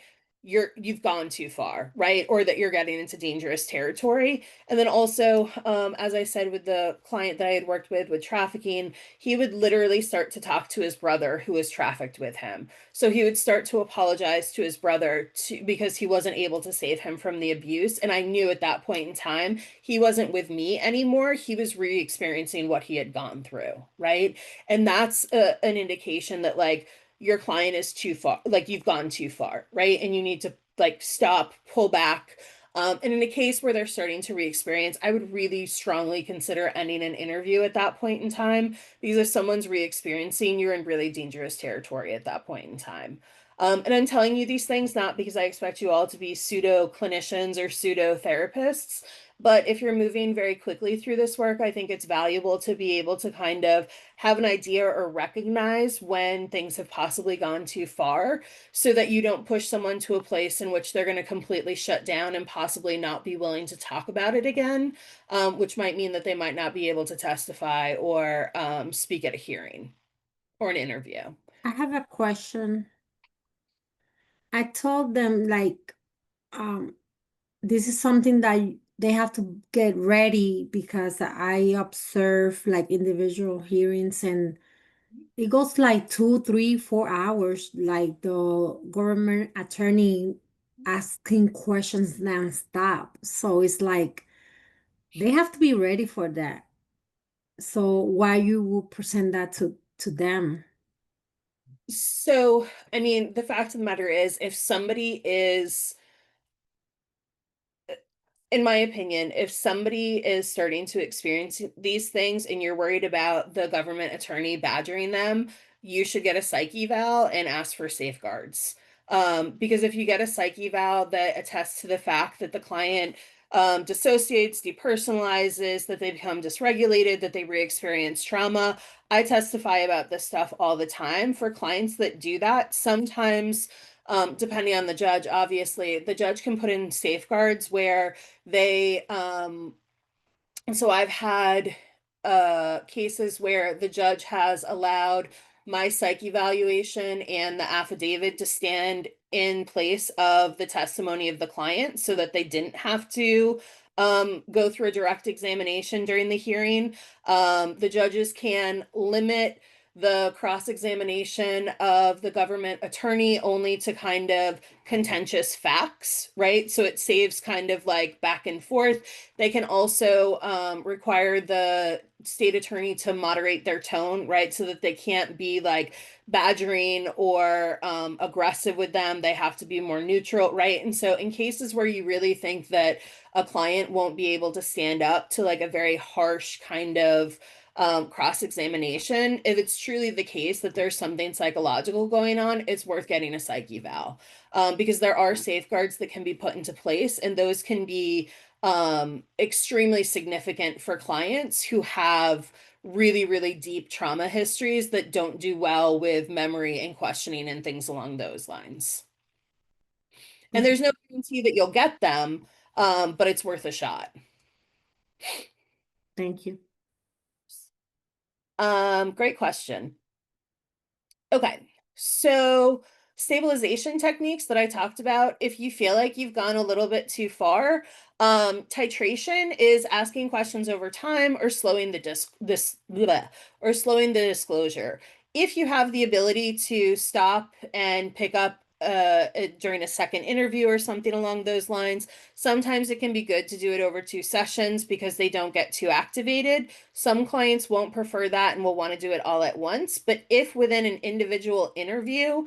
Speaker 1: you've gone too far, right? Or that you're getting into dangerous territory. And then also, as I said, with the client that I had worked with trafficking, he would literally start to talk to his brother who was trafficked with him. So he would start to apologize to his brother because he wasn't able to save him from the abuse. And I knew at that point in time, he wasn't with me anymore. He was re-experiencing what he had gone through, right? And that's an indication that like, your client is too far, like you've gone too far, right? And you need to like stop, pull back. And in a case where they're starting to re-experience, I would really strongly consider ending an interview at that point in time, because if someone's re-experiencing, you're in really dangerous territory at that point in time. And I'm telling you these things not because I expect you all to be pseudo clinicians or pseudo therapists. But if you're moving very quickly through this work, I think it's valuable to be able to kind of have an idea or recognize when things have possibly gone too far so that you don't push someone to a place in which they're going to completely shut down and possibly not be willing to talk about it again, which might mean that they might not be able to testify or speak at a hearing or an interview.
Speaker 3: I have a question. I told them like this is something that they have to get ready because I observe like individual hearings and it goes like 2, 3, 4 hours, like the government attorney asking questions nonstop. So it's like they have to be ready for that. So why you would present that to them?
Speaker 1: So, I mean, the fact of the matter is, if somebody is, in my opinion, if somebody is starting to experience these things and you're worried about the government attorney badgering them, you should get a psych eval and ask for safeguards. Because if you get a psych eval that attests to the fact that the client dissociates, depersonalizes, that they become dysregulated, that they re-experience trauma, I testify about this stuff all the time for clients that do that. Sometimes, depending on the judge, obviously, the judge can put in safeguards where they so I've had cases where the judge has allowed my psych evaluation and the affidavit to stand in place of the testimony of the client so that they didn't have to go through a direct examination during the hearing. The judges can limit the cross-examination of the government attorney only to kind of contentious facts, right? So it saves kind of like back and forth. They can also require the state attorney to moderate their tone, right? So that they can't be like badgering or aggressive with them. They have to be more neutral, right? And so in cases where you really think that a client won't be able to stand up to like a very harsh kind of cross-examination, if it's truly the case that there's something psychological going on, it's worth getting a psych eval, because there are safeguards that can be put into place, and those can be extremely significant for clients who have really, really deep trauma histories that don't do well with memory and questioning and things along those lines. And there's no guarantee that you'll get them, but it's worth a shot.
Speaker 3: Thank you.
Speaker 1: Great question. Okay, so stabilization techniques that I talked about, if you feel like you've gone a little bit too far, titration is asking questions over time or slowing or slowing the disclosure. If you have the ability to stop and pick up during a second interview or something along those lines, sometimes it can be good to do it over 2 sessions because they don't get too activated. Some clients won't prefer that and will want to do it all at once. But if within an individual interview,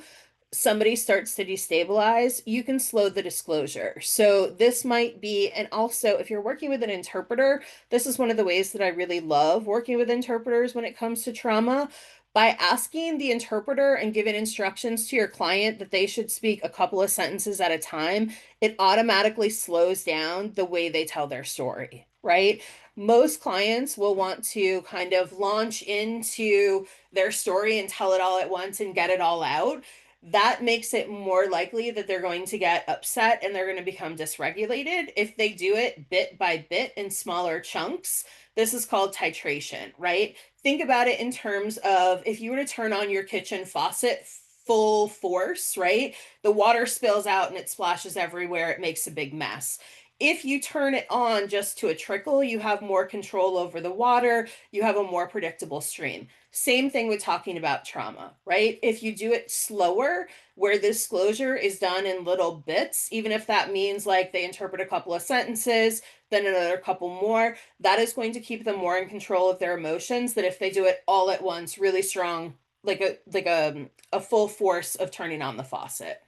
Speaker 1: somebody starts to destabilize, you can slow the disclosure. So this might be, and also if you're working with an interpreter, this is one of the ways that I really love working with interpreters when it comes to trauma. By asking the interpreter and giving instructions to your client that they should speak a couple of sentences at a time, it automatically slows down the way they tell their story, right? Most clients will want to kind of launch into their story and tell it all at once and get it all out. That makes it more likely that they're going to get upset and they're going to become dysregulated. If they do it bit by bit in smaller chunks, this is called titration, right? Think about it in terms of if you were to turn on your kitchen faucet full force, right? The water spills out and it splashes everywhere. It makes a big mess. If you turn it on just to a trickle, you have more control over the water, you have a more predictable stream. Same thing with talking about trauma, right? If you do it slower, where the disclosure is done in little bits, even if that means like they interpret a couple of sentences, then another couple more, that is going to keep them more in control of their emotions than if they do it all at once, really strong, like a full force of turning on the faucet.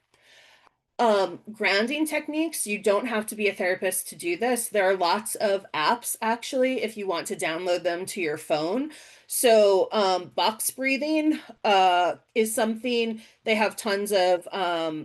Speaker 1: Grounding techniques, you don't have to be a therapist to do this. There are lots of apps actually, if you want to download them to your phone. So box breathing is something they have tons of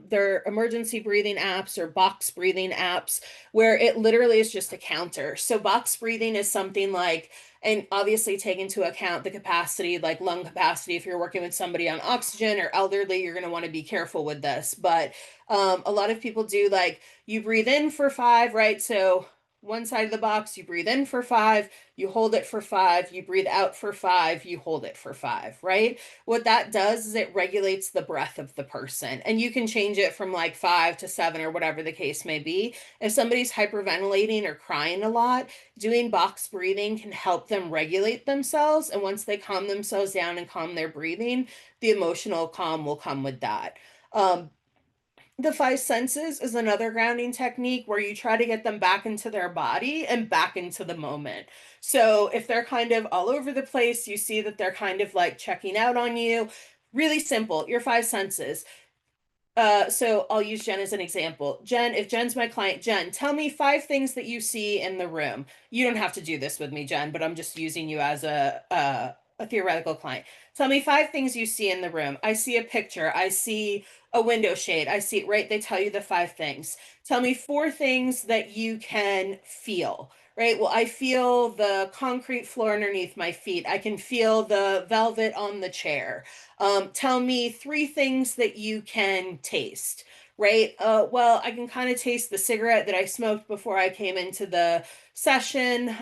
Speaker 1: their emergency breathing apps or box breathing apps where it literally is just a counter. So box breathing is something like, and obviously take into account the capacity, like lung capacity. If you're working with somebody on oxygen or elderly, you're going to want to be careful with this. But a lot of people do like you breathe in for 5, right? So one side of the box, you breathe in for 5, you hold it for 5, you breathe out for 5, you hold it for 5, right? What that does is it regulates the breath of the person. And you can change it from like 5 to 7 or whatever the case may be. If somebody's hyperventilating or crying a lot, doing box breathing can help them regulate themselves. And once they calm themselves down and calm their breathing, the emotional calm will come with that. The 5 senses is another grounding technique where you try to get them back into their body and back into the moment. So if they're kind of all over the place, you see that they're kind of like checking out on you. Really simple, your 5 senses. So I'll use Jen as an example. Jen, if Jen's my client, Jen, tell me 5 things that you see in the room. You don't have to do this with me, Jen, but I'm just using you as a theoretical client. Tell me 5 things you see in the room. I see a picture. I see a window shade. I see, right? They tell you the 5 things. Tell me 4 things that you can feel, right? Well, I feel the concrete floor underneath my feet. I can feel the velvet on the chair. Tell me 3 things that you can taste, right? Well, I can kind of taste the cigarette that I smoked before I came into the session.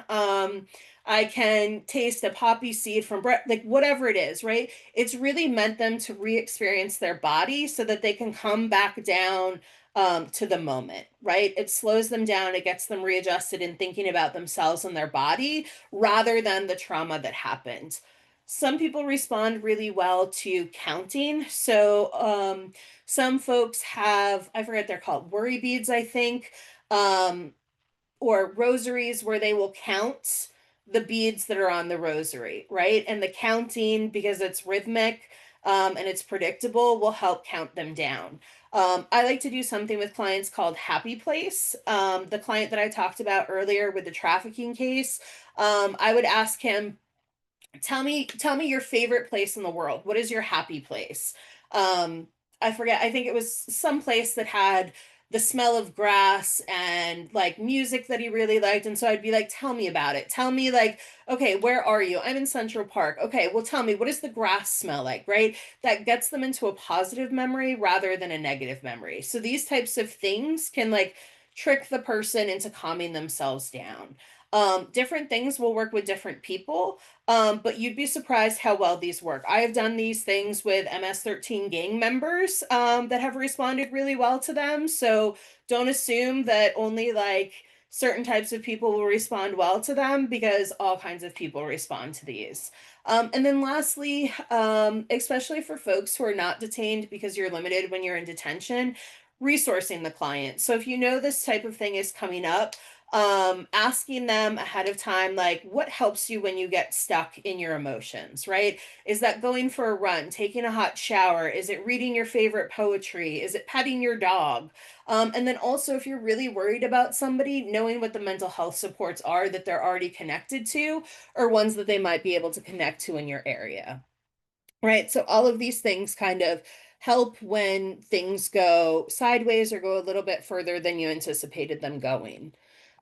Speaker 1: I can taste a poppy seed from bread, like whatever it is, right? It's really meant them to re-experience their body so that they can come back down to the moment, right? It slows them down, it gets them readjusted in thinking about themselves and their body rather than the trauma that happened. Some people respond really well to counting. So some folks have, I forget they're called, worry beads, I think, or rosaries where they will count the beads that are on the rosary, right? And the counting, because it's rhythmic and it's predictable, will help count them down. I like to do something with clients called Happy Place. The client that I talked about earlier with the trafficking case, I would ask him, tell me your favorite place in the world. What is your happy place? I forget. I think it was some place that had the smell of grass and like music that he really liked. And so I'd be like, tell me about it. Tell me like, okay, where are you? I'm in Central Park. Okay, well, tell me, what does the grass smell like, right? That gets them into a positive memory rather than a negative memory. So these types of things can like trick the person into calming themselves down. Different things will work with different people. But you'd be surprised how well these work. I have done these things with MS-13 gang members that have responded really well to them. So don't assume that only like certain types of people will respond well to them because all kinds of people respond to these. And then lastly, especially for folks who are not detained because you're limited when you're in detention, resourcing the client. So if you know this type of thing is coming up, asking them ahead of time, like what helps you when you get stuck in your emotions, right? Is that going for a run, taking a hot shower? Is it reading your favorite poetry? Is it petting your dog? And then also, if you're really worried about somebody, knowing what the mental health supports are that they're already connected to, or ones that they might be able to connect to in your area, right? So all of these things kind of help when things go sideways or go a little bit further than you anticipated them going.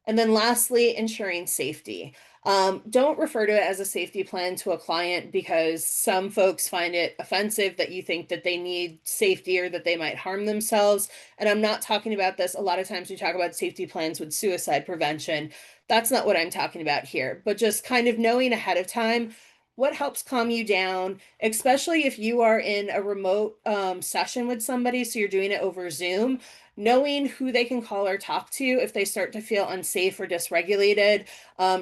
Speaker 1: And then lastly, ensuring safety. Don't refer to it as a safety plan to a client because some folks find it offensive that you think that they need safety or that they might harm themselves. And I'm not talking about this. A lot of times we talk about safety plans with suicide prevention. That's not what I'm talking about here, but just kind of knowing ahead of time what helps calm you down, especially if you are in a remote session with somebody, so you're doing it over Zoom, knowing who they can call or talk to if they start to feel unsafe or dysregulated,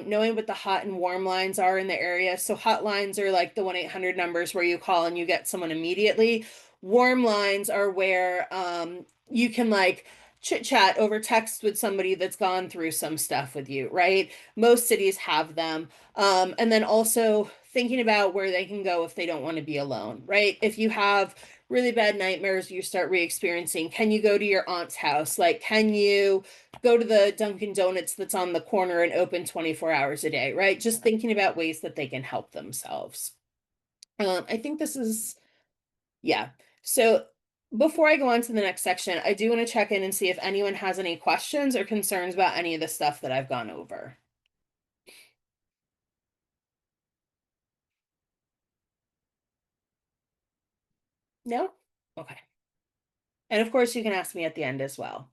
Speaker 1: knowing what the hot and warm lines are in the area. So hotlines are like the 1-800 numbers where you call and you get someone immediately. Warm lines are where you can like chit chat over text with somebody that's gone through some stuff with you, right? Most cities have them. And then also thinking about where they can go if they don't want to be alone, right? If you have really bad nightmares you start re-experiencing? Can you go to your aunt's house? Like, can you go to the Dunkin' Donuts that's on the corner and open 24 hours a day, right? Just thinking about ways that they can help themselves. I think this is, yeah. So before I go on to the next section, I do want to check in and see if anyone has any questions or concerns about any of the stuff that I've gone over. No? Okay. And of course, you can ask me at the end as well.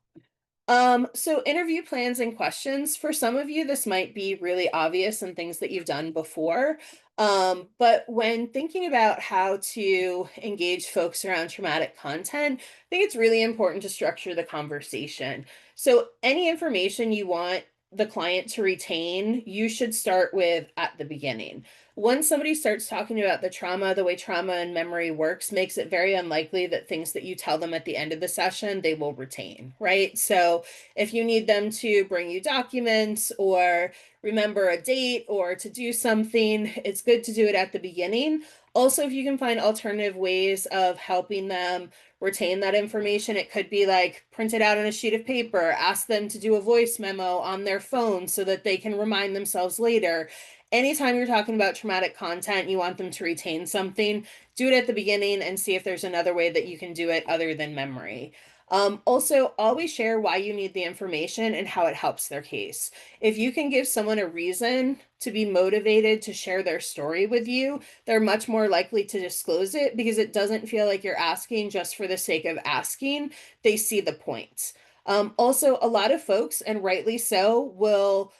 Speaker 1: So interview plans and questions. For some of you, this might be really obvious and things that you've done before. But when thinking about how to engage folks around traumatic content, I think it's really important to structure the conversation. So any information you want the client to retain, you should start with at the beginning. Once somebody starts talking about the trauma, the way trauma and memory works makes it very unlikely that things that you tell them at the end of the session, they will retain, right? So if you need them to bring you documents or remember a date or to do something, it's good to do it at the beginning. Also, if you can find alternative ways of helping them retain that information, it could be like print it out on a sheet of paper, ask them to do a voice memo on their phone so that they can remind themselves later. Anytime you're talking about traumatic content, you want them to retain something, do it at the beginning and see if there's another way that you can do it other than memory. Also, always share why you need the information and how it helps their case. If you can give someone a reason to be motivated to share their story with you, they're much more likely to disclose it because it doesn't feel like you're asking just for the sake of asking. They see the points. Also, a lot of folks, and rightly so, will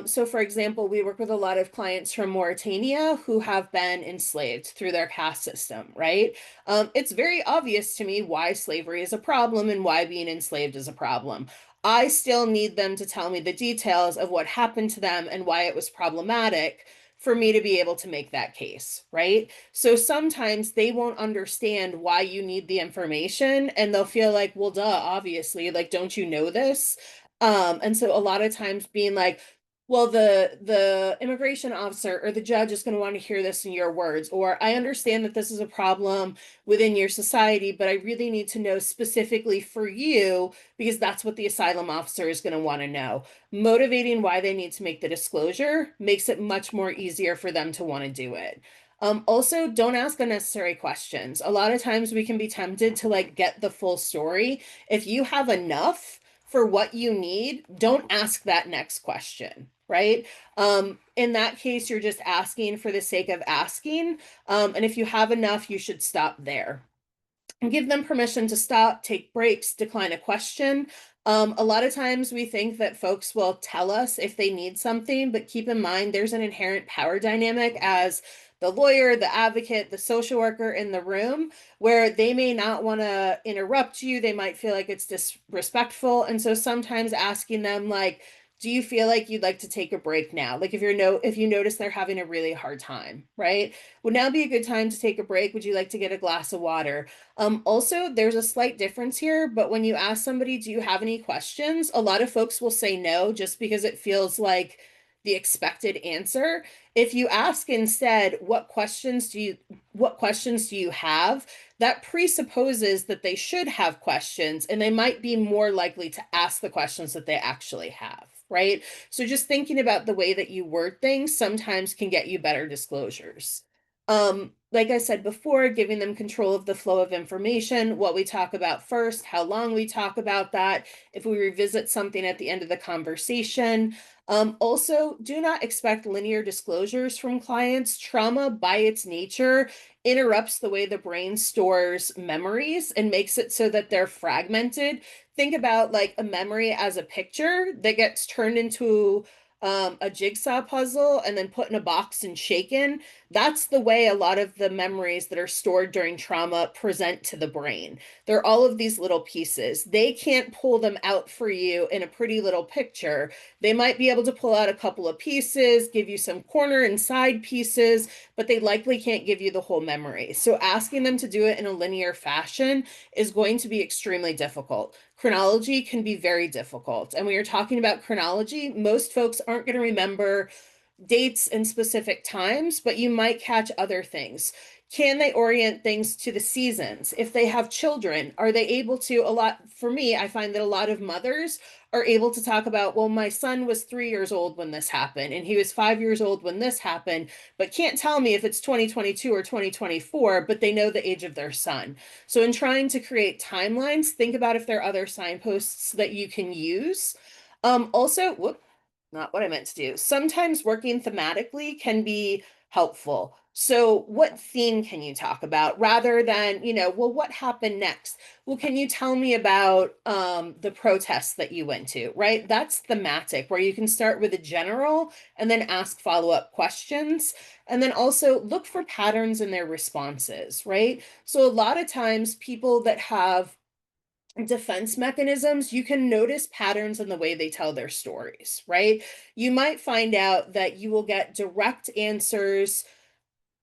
Speaker 1: so for example, we work with a lot of clients from Mauritania who have been enslaved through their caste system, right? It's very obvious to me why slavery is a problem and why being enslaved is a problem. I still need them to tell me the details of what happened to them and why it was problematic for me to be able to make that case, right? So sometimes they won't understand why you need the information and they'll feel like, well, duh, obviously, like, don't you know this? And so a lot of times being like, well, the immigration officer or the judge is going to want to hear this in your words, or I understand that this is a problem within your society, but I really need to know specifically for you because that's what the asylum officer is going to want to know. Motivating why they need to make the disclosure makes it much more easier for them to want to do it. Also, don't ask unnecessary questions. A lot of times we can be tempted to like get the full story. If you have enough for what you need, don't ask that next question, right? In that case, you're just asking for the sake of asking. And if you have enough, you should stop there. And give them permission to stop, take breaks, decline a question. A lot of times we think that folks will tell us if they need something, but keep in mind there's an inherent power dynamic as the lawyer, the advocate, the social worker in the room, where they may not want to interrupt you. They might feel like it's disrespectful. And so sometimes asking them like, do you feel like you'd like to take a break now? Like if you notice they're having a really hard time, right? Would now be a good time to take a break? Would you like to get a glass of water? Also, there's a slight difference here, but when you ask somebody, do you have any questions? A lot of folks will say no just because it feels like the expected answer. If you ask instead, what questions do you have? That presupposes that they should have questions and they might be more likely to ask the questions that they actually have, right? So just thinking about the way that you word things sometimes can get you better disclosures. Like I said before, giving them control of the flow of information, what we talk about first, how long we talk about that, if we revisit something at the end of the conversation. Also, do not expect linear disclosures from clients. Trauma, by its nature, interrupts the way the brain stores memories and makes it so that they're fragmented. Think about like a memory as a picture that gets turned into a jigsaw puzzle and then put in a box and shaken. That's the way a lot of the memories that are stored during trauma present to the brain. They're all of these little pieces. They can't pull them out for you in a pretty little picture. They might be able to pull out a couple of pieces, give you some corner and side pieces, but they likely can't give you the whole memory. So asking them to do it in a linear fashion is going to be extremely difficult. Chronology can be very difficult. And when you're talking about chronology, most folks aren't going to remember dates and specific times, but you might catch other things. Can they orient things to the seasons? If they have children, are they able to, for me, I find that a lot of mothers are able to talk about, well, my son was 3 years old when this happened, and he was 5 years old when this happened, but can't tell me if it's 2022 or 2024, but they know the age of their son. So in trying to create timelines, think about if there are other signposts that you can use. Also, whoop, not what I meant to do. Sometimes working thematically can be helpful. So what theme can you talk about rather than, well, what happened next? Well, can you tell me about the protests that you went to, right? That's thematic, where you can start with a general and then ask follow-up questions. And then also look for patterns in their responses, right? So a lot of times people that have defense mechanisms, you can notice patterns in the way they tell their stories, right? You might find out that you will get direct answers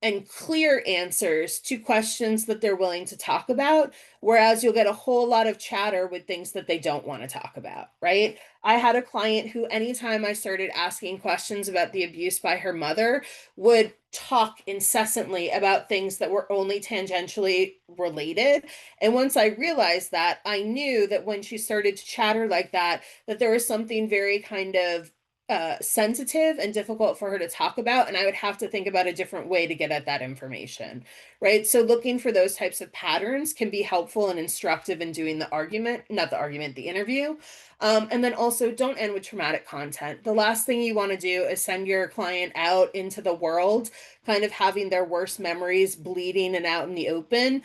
Speaker 1: and clear answers to questions that they're willing to talk about, whereas you'll get a whole lot of chatter with things that they don't want to talk about, right? I had a client who, anytime I started asking questions about the abuse by her mother, would talk incessantly about things that were only tangentially related. And once I realized that, I knew that when she started to chatter like that, that there was something very kind of sensitive and difficult for her to talk about, and I would have to think about a different way to get at that information, right? So looking for those types of patterns can be helpful and instructive in doing the argument, not the argument, the interview. And then also don't end with traumatic content. The last thing you want to do is send your client out into the world, kind of having their worst memories bleeding and out in the open.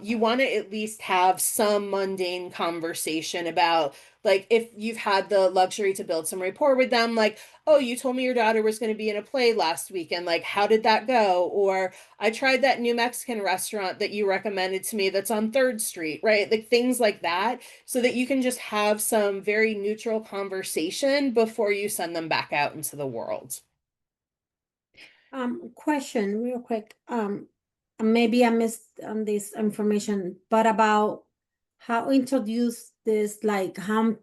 Speaker 1: You want to at least have some mundane conversation about, like, if you've had the luxury to build some rapport with them, like, oh, you told me your daughter was going to be in a play last weekend. Like, how did that go? Or I tried that new Mexican restaurant that you recommended to me that's on 3rd Street, right? Like things like that, so that you can just have some very neutral conversation before you send them back out into the world.
Speaker 3: Question real quick. Maybe I missed this information, but about how introduce this, like how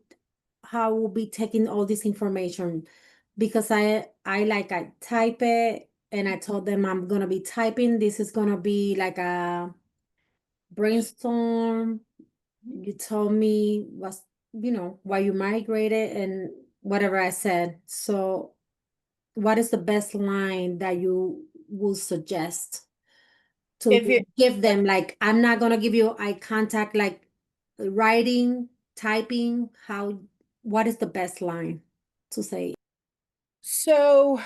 Speaker 3: we'll be taking all this information, because I type it and I told them I'm gonna be typing. This is gonna be like a brainstorm. You told me why you migrated and whatever I said. So what is the best line that you would suggest to
Speaker 1: If you
Speaker 3: give them? Like, I'm not gonna give you eye contact, like writing, typing, what is the best line to say?
Speaker 1: so,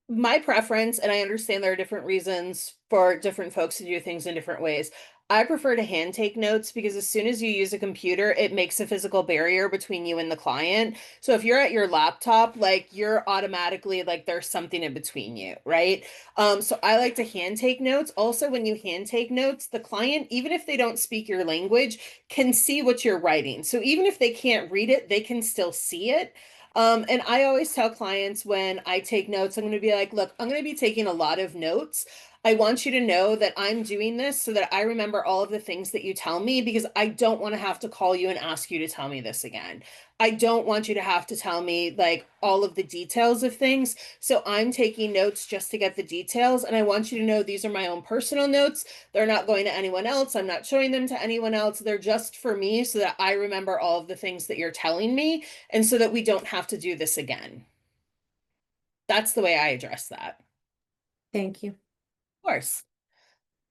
Speaker 1: my preference, and I understand there are different reasons for different folks to do things in different ways. I prefer to hand take notes because as soon as you use a computer, it makes a physical barrier between you and the client. So if you're at your laptop, like you're automatically like there's something in between you, right? So I like to hand take notes. Also, when you hand take notes, the client, even if they don't speak your language, can see what you're writing. So even if they can't read it, they can still see it. And I always tell clients when I take notes, I'm going to be like, look, I'm going to be taking a lot of notes. I want you to know that I'm doing this so that I remember all of the things that you tell me, because I don't want to have to call you and ask you to tell me this again. I don't want you to have to tell me like all of the details of things. So I'm taking notes just to get the details. And I want you to know these are my own personal notes. They're not going to anyone else. I'm not showing them to anyone else. They're just for me so that I remember all of the things that you're telling me and so that we don't have to do this again. That's the way I address that.
Speaker 3: Thank you.
Speaker 1: Of course.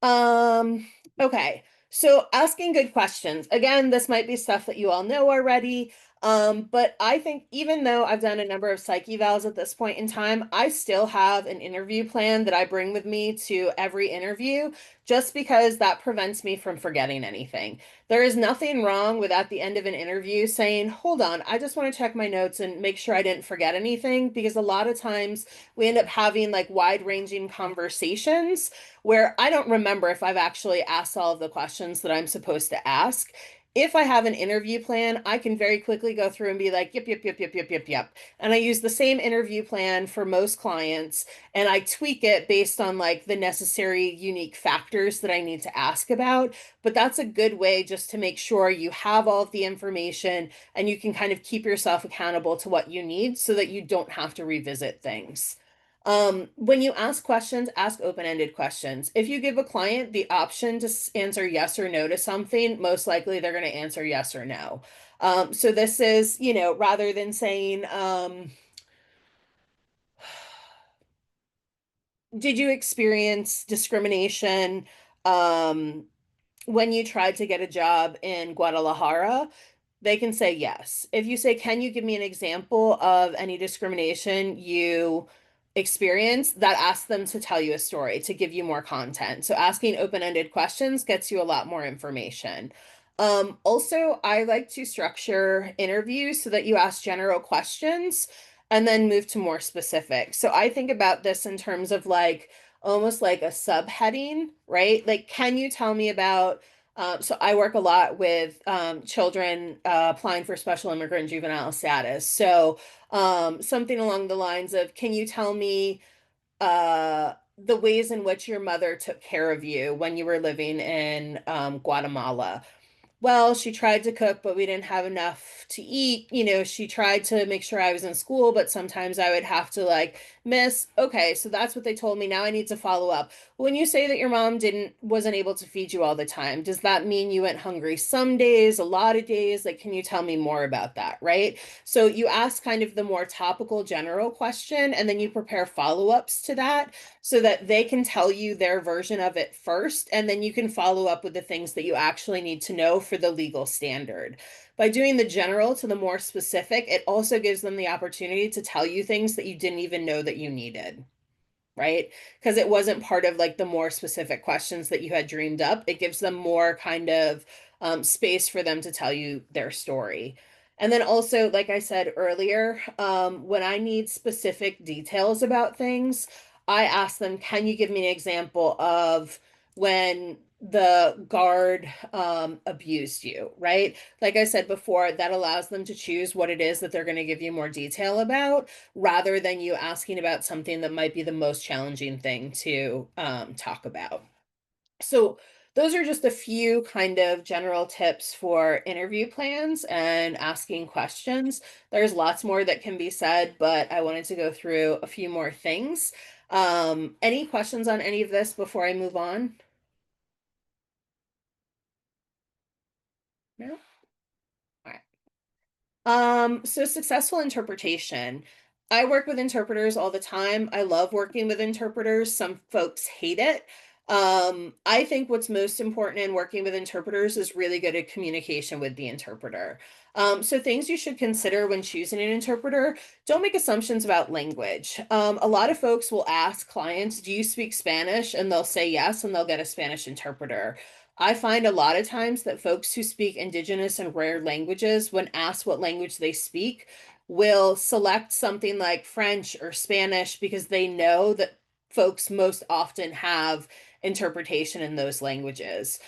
Speaker 1: Um, okay. So asking good questions. Again, this might be stuff that you all know already. But I think even though I've done a number of psych evals at this point in time, I still have an interview plan that I bring with me to every interview, just because that prevents me from forgetting anything. There is nothing wrong with at the end of an interview saying, hold on, I just want to check my notes and make sure I didn't forget anything, because a lot of times we end up having like wide-ranging conversations where I don't remember if I've actually asked all of the questions that I'm supposed to ask. If I have an interview plan, I can very quickly go through and be like, yep, yep, yep, yep, yep, yep, yep. And I use the same interview plan for most clients, and I tweak it based on like the necessary unique factors that I need to ask about. But that's a good way just to make sure you have all of the information and you can kind of keep yourself accountable to what you need so that you don't have to revisit things. When you ask questions, ask open-ended questions. If you give a client the option to answer yes or no to something, most likely they're going to answer yes or no. So this is, you know, rather than saying, did you experience discrimination when you tried to get a job in Guadalajara? They can say yes. If you say, can you give me an example of any discrimination you experienced, that asks them to tell you a story, to give you more content. So asking open-ended questions gets you a lot more information. Also, I like to structure interviews so that you ask general questions and then move to more specific. So I think about this in terms of like almost like a subheading, right? Like, can you tell me about so I work a lot with children applying for special immigrant juvenile status. So something along the lines of, can you tell me the ways in which your mother took care of you when you were living in Guatemala? Well, she tried to cook, but we didn't have enough to eat. You know, she tried to make sure I was in school, but sometimes I would have to like miss. Okay, so that's what they told me. Now I need to follow up. When you say that your mom wasn't able to feed you all the time, does that mean you went hungry some days, a lot of days? Like, can you tell me more about that, right? So you ask kind of the more topical general question, and then you prepare follow-ups to that so that they can tell you their version of it first, and then you can follow up with the things that you actually need to know for the legal standard. By doing the general to the more specific, it also gives them the opportunity to tell you things that you didn't even know that you needed, right? Because it wasn't part of like the more specific questions that you had dreamed up. It gives them more kind of space for them to tell you their story. And then also, like I said earlier, when I need specific details about things, I ask them, can you give me an example of when the guard abused you, right? Like I said before, that allows them to choose what it is that they're going to give you more detail about rather than you asking about something that might be the most challenging thing to talk about. So those are just a few kind of general tips for interview plans and asking questions. There's lots more that can be said, but I wanted to go through a few more things. Any questions on any of this before I move on? No? All right. So successful interpretation. I work with interpreters all the time. I love working with interpreters. Some folks hate it. I think what's most important in working with interpreters is really good at communication with the interpreter. So things you should consider when choosing an interpreter, don't make assumptions about language. A lot of folks will ask clients, do you speak Spanish? And they'll say yes, and they'll get a Spanish interpreter. I find a lot of times that folks who speak indigenous and rare languages, when asked what language they speak, will select something like French or Spanish because they know that folks most often have interpretation in those languages.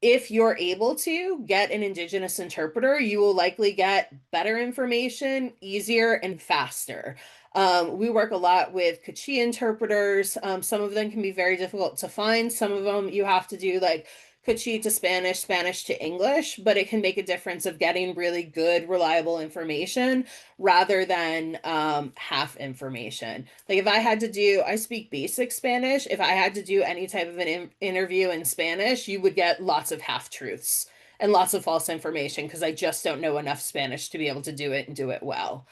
Speaker 1: If you're able to get an indigenous interpreter, you will likely get better information, easier, and faster. We work a lot with Kutchi interpreters. Some of them can be very difficult to find. Some of them you have to do like Kutchi to Spanish, Spanish to English, but it can make a difference of getting really good, reliable information rather than half information. Like if I had to do, I speak basic Spanish. If I had to do any type of an interview in Spanish, you would get lots of half truths and lots of false information because I just don't know enough Spanish to be able to do it and do it well.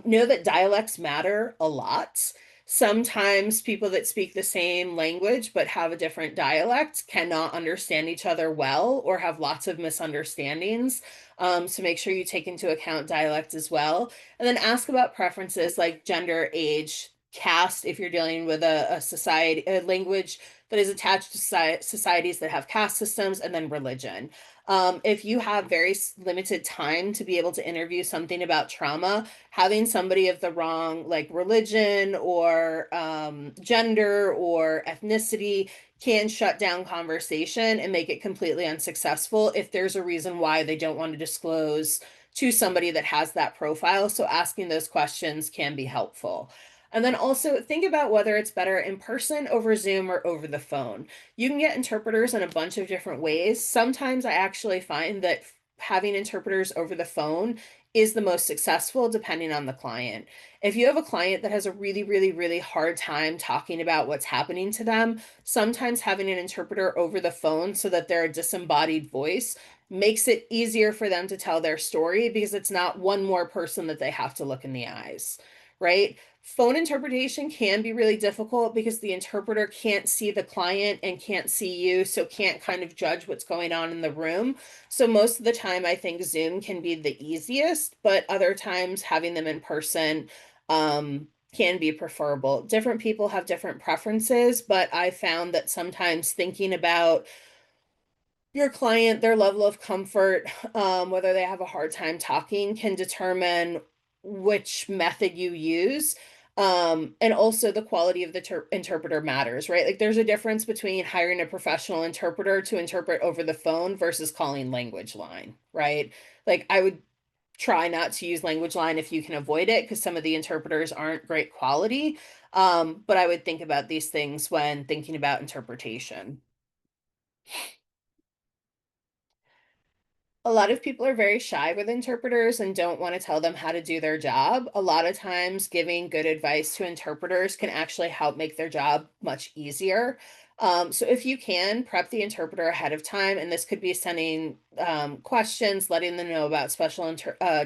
Speaker 1: Know that dialects matter a lot. Sometimes people that speak the same language but have a different dialect cannot understand each other well or have lots of misunderstandings. So make sure you take into account dialect as well. And then ask about preferences like gender, age, caste, if you're dealing with a society, a language that is attached to societies that have caste systems, and then religion. If you have very limited time to be able to interview something about trauma, having somebody of the wrong like religion or gender or ethnicity can shut down conversation and make it completely unsuccessful if there's a reason why they don't want to disclose to somebody that has that profile. So asking those questions can be helpful. And then also think about whether it's better in person, over Zoom, or over the phone. You can get interpreters in a bunch of different ways. Sometimes I actually find that having interpreters over the phone is the most successful depending on the client. If you have a client that has a really, really, really hard time talking about what's happening to them, sometimes having an interpreter over the phone so that they're a disembodied voice makes it easier for them to tell their story because it's not one more person that they have to look in the eyes, right? Phone interpretation can be really difficult because the interpreter can't see the client and can't see you, so can't kind of judge what's going on in the room. So most of the time, I think Zoom can be the easiest, but other times having them in person can be preferable. Different people have different preferences, but I found that sometimes thinking about your client, their level of comfort, whether they have a hard time talking, can determine which method you use. And also the quality of the interpreter matters, right? Like there's a difference between hiring a professional interpreter to interpret over the phone versus calling language line, right? Like I would try not to use language line if you can avoid it because some of the interpreters aren't great quality. But I would think about these things when thinking about interpretation. A lot of people are very shy with interpreters and don't want to tell them how to do their job. A lot of times, giving good advice to interpreters can actually help make their job much easier. So, if you can, prep the interpreter ahead of time, and this could be sending questions, letting them know about special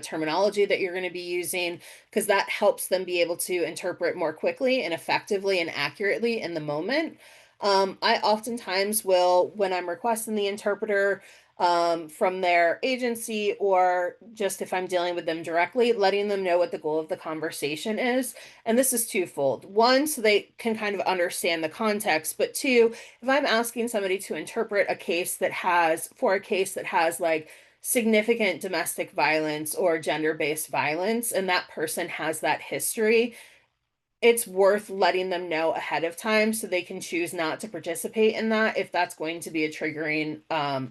Speaker 1: terminology that you're going to be using, because that helps them be able to interpret more quickly and effectively and accurately in the moment. I oftentimes will, when I'm requesting the interpreter, from their agency or just if I'm dealing with them directly, letting them know what the goal of the conversation is. And this is twofold. One, so they can kind of understand the context, but two, if I'm asking somebody to interpret a case that has, for a case that has like significant domestic violence or gender-based violence, and that person has that history, it's worth letting them know ahead of time so they can choose not to participate in that if that's going to be a triggering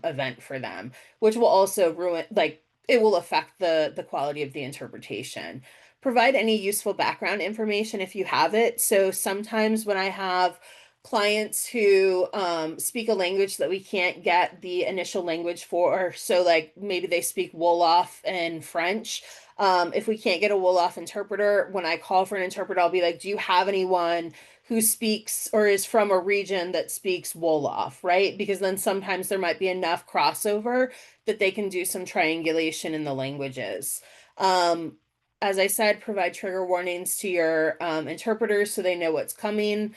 Speaker 1: event for them, which will also ruin, like it will affect the quality of the interpretation. Provide any useful background information if you have it. So sometimes when I have clients who speak a language that we can't get the initial language for, so like maybe they speak Wolof and French, if we can't get a Wolof interpreter, when I call for an interpreter, I'll be like, do you have anyone who speaks or is from a region that speaks Wolof, right? Because then sometimes there might be enough crossover that they can do some triangulation in the languages. As I said, provide trigger warnings to your interpreters so they know what's coming.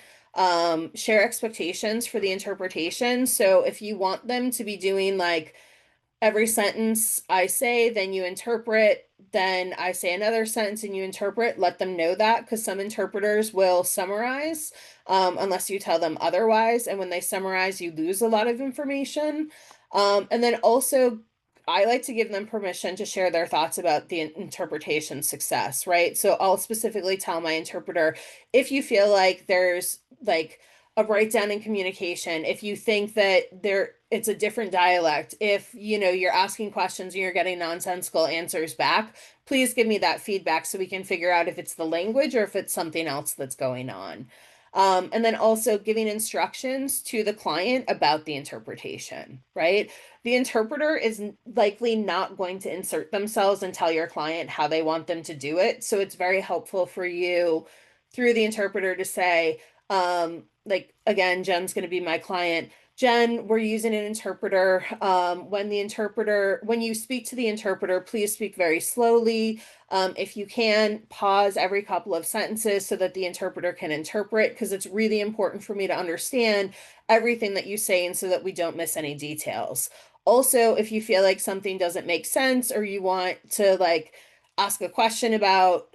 Speaker 1: Share expectations for the interpretation. So if you want them to be doing like every sentence I say, then you interpret, then I say another sentence and you interpret, let them know that because some interpreters will summarize unless you tell them otherwise. And when they summarize, you lose a lot of information. And then also, I like to give them permission to share their thoughts about the interpretation success, right? So I'll specifically tell my interpreter if you feel like there's like a breakdown in communication, if you think that it's a different dialect, if you're asking questions and you're getting nonsensical answers back, please give me that feedback so we can figure out if it's the language or if it's something else that's going on. And then also giving instructions to the client about the interpretation, right? The interpreter is likely not going to insert themselves and tell your client how they want them to do it. So it's very helpful for you through the interpreter to say, like again, Jen's going to be my client. Jen, we're using an interpreter. When you speak to the interpreter, please speak very slowly. If you can, pause every couple of sentences so that the interpreter can interpret, because it's really important for me to understand everything that you say and so that we don't miss any details. Also, if you feel like something doesn't make sense or you want to like ask a question about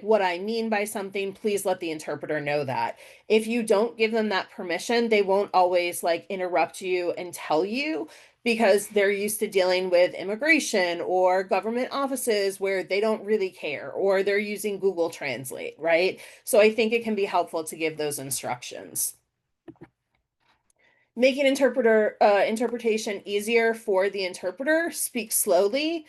Speaker 1: what I mean by something, please let the interpreter know that. If you don't give them that permission, they won't always like interrupt you and tell you because they're used to dealing with immigration or government offices where they don't really care or they're using Google Translate, right? So I think it can be helpful to give those instructions. Making interpretation easier for the interpreter, speak slowly.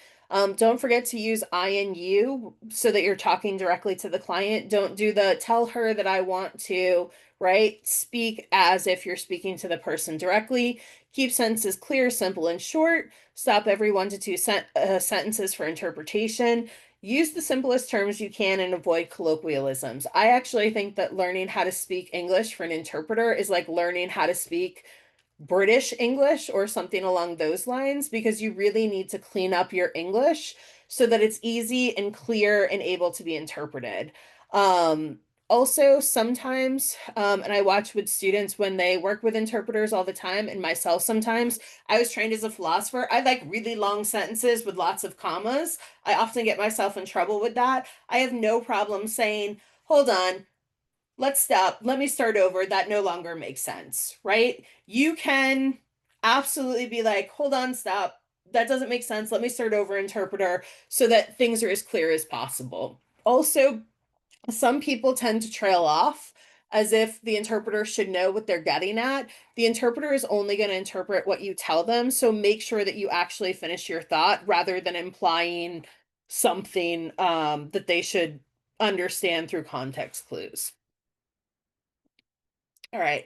Speaker 1: Don't forget to use I and you so that you're talking directly to the client. Don't do the tell her that I want to right? Speak as if you're speaking to the person directly. Keep sentences clear, simple, and short. Stop every 1 to 2 sentences for interpretation. Use the simplest terms you can and avoid colloquialisms. I actually think that learning how to speak English for an interpreter is like learning how to speak British English or something along those lines, because you really need to clean up your English so that it's easy and clear and able to be interpreted. Also, sometimes, and I watch with students when they work with interpreters all the time, and myself sometimes, I was trained as a philosopher. I like really long sentences with lots of commas. I often get myself in trouble with that. I have no problem saying, hold on, let's stop. Let me start over. That no longer makes sense, right? You can absolutely be like, hold on, stop. That doesn't make sense. Let me start over, interpreter, so that things are as clear as possible. Also, some people tend to trail off as if the interpreter should know what they're getting at. The interpreter is only going to interpret what you tell them. So make sure that you actually finish your thought rather than implying something that they should understand through context clues. All right.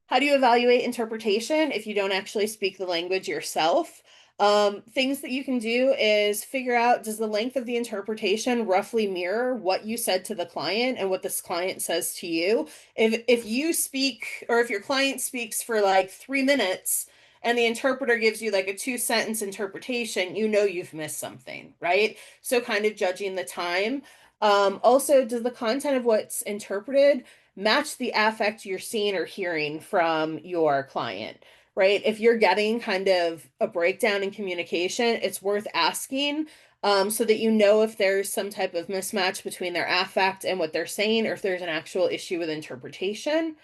Speaker 1: How do you evaluate interpretation if you don't actually speak the language yourself? Things that you can do is figure out, does the length of the interpretation roughly mirror what you said to the client and what this client says to you? If you speak, or if your client speaks for like 3 minutes and the interpreter gives you like a 2 sentence interpretation, you know you've missed something, right? So kind of judging the time. Also, does the content of what's interpreted match the affect you're seeing or hearing from your client, right? If you're getting kind of a breakdown in communication, it's worth asking, so that you know if there's some type of mismatch between their affect and what they're saying, or if there's an actual issue with interpretation.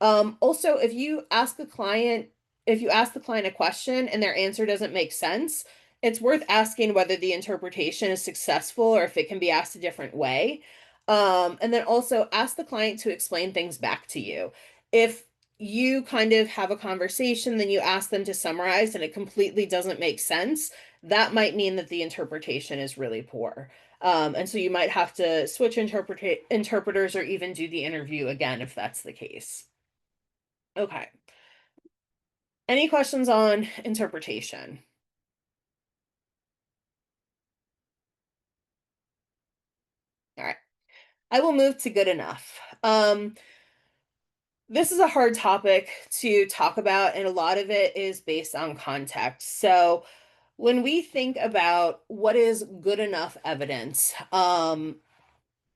Speaker 1: Also, if you ask the client a question and their answer doesn't make sense, it's worth asking whether the interpretation is successful or if it can be asked a different way. And then also ask the client to explain things back to you. If you kind of have a conversation, then you ask them to summarize and it completely doesn't make sense, that might mean that the interpretation is really poor. And so you might have to switch interpreters or even do the interview again if that's the case. Okay. Any questions on interpretation? All right. I will move to good enough. This is a hard topic to talk about, and a lot of it is based on context. So when we think about what is good enough evidence,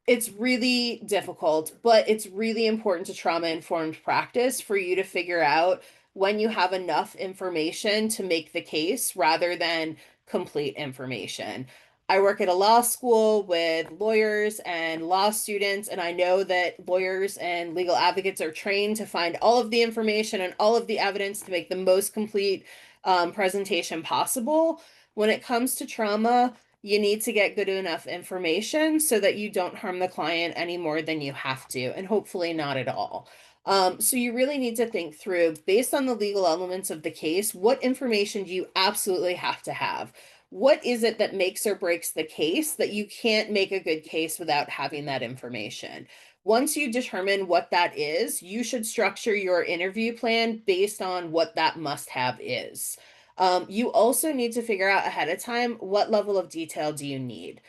Speaker 1: it's really difficult, but it's really important to trauma-informed practice for you to figure out when you have enough information to make the case rather than complete information. I work at a law school with lawyers and law students, and I know that lawyers and legal advocates are trained to find all of the information and all of the evidence to make the most complete presentation possible. When it comes to trauma, you need to get good enough information so that you don't harm the client any more than you have to, and hopefully not at all. So you really need to think through, based on the legal elements of the case, what information do you absolutely have to have? What is it that makes or breaks the case that you can't make a good case without having that information? Once you determine what that is, you should structure your interview plan based on what that must-have is. You also need to figure out ahead of time, what level of detail do you need?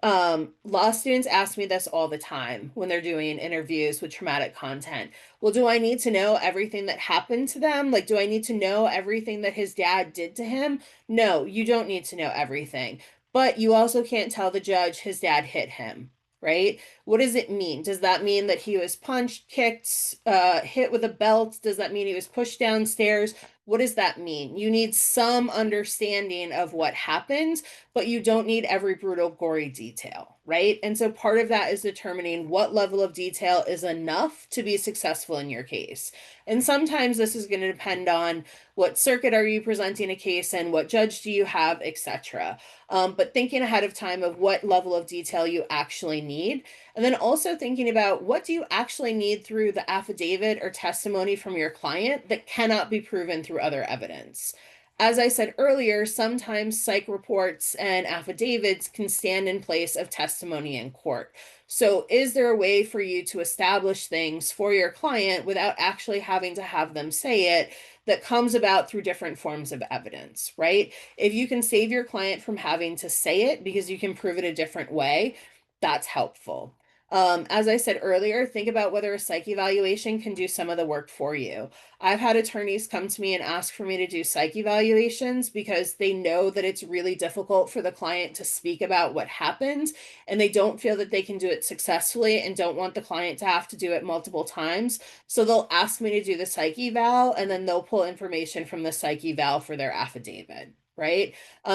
Speaker 1: Law students ask me this all the time when they're doing interviews with traumatic content. Well, do I need to know everything that happened to them? Like, do I need to know everything that his dad did to him? No, you don't need to know everything. But you also can't tell the judge his dad hit him, right? What does it mean? Does that mean that he was punched, kicked, hit with a belt? Does that mean he was pushed downstairs? What does that mean? You need some understanding of what happened, but you don't need every brutal, gory detail, right? And so part of that is determining what level of detail is enough to be successful in your case. And sometimes this is going to depend on what circuit are you presenting a case in, what judge do you have, etc. But thinking ahead of time of what level of detail you actually need. And then also thinking about, what do you actually need through the affidavit or testimony from your client that cannot be proven through other evidence? As I said earlier, sometimes psych reports and affidavits can stand in place of testimony in court. So, is there a way for you to establish things for your client without actually having to have them say it that comes about through different forms of evidence, right? If you can save your client from having to say it because you can prove it a different way, that's helpful. As I said earlier, think about whether a psych evaluation can do some of the work for you. I've had attorneys come to me and ask for me to do psych evaluations because they know that it's really difficult for the client to speak about what happened, and they don't feel that they can do it successfully and don't want the client to have to do it multiple times. So they'll ask me to do the psych eval, and then they'll pull information from the psych eval for their affidavit, right?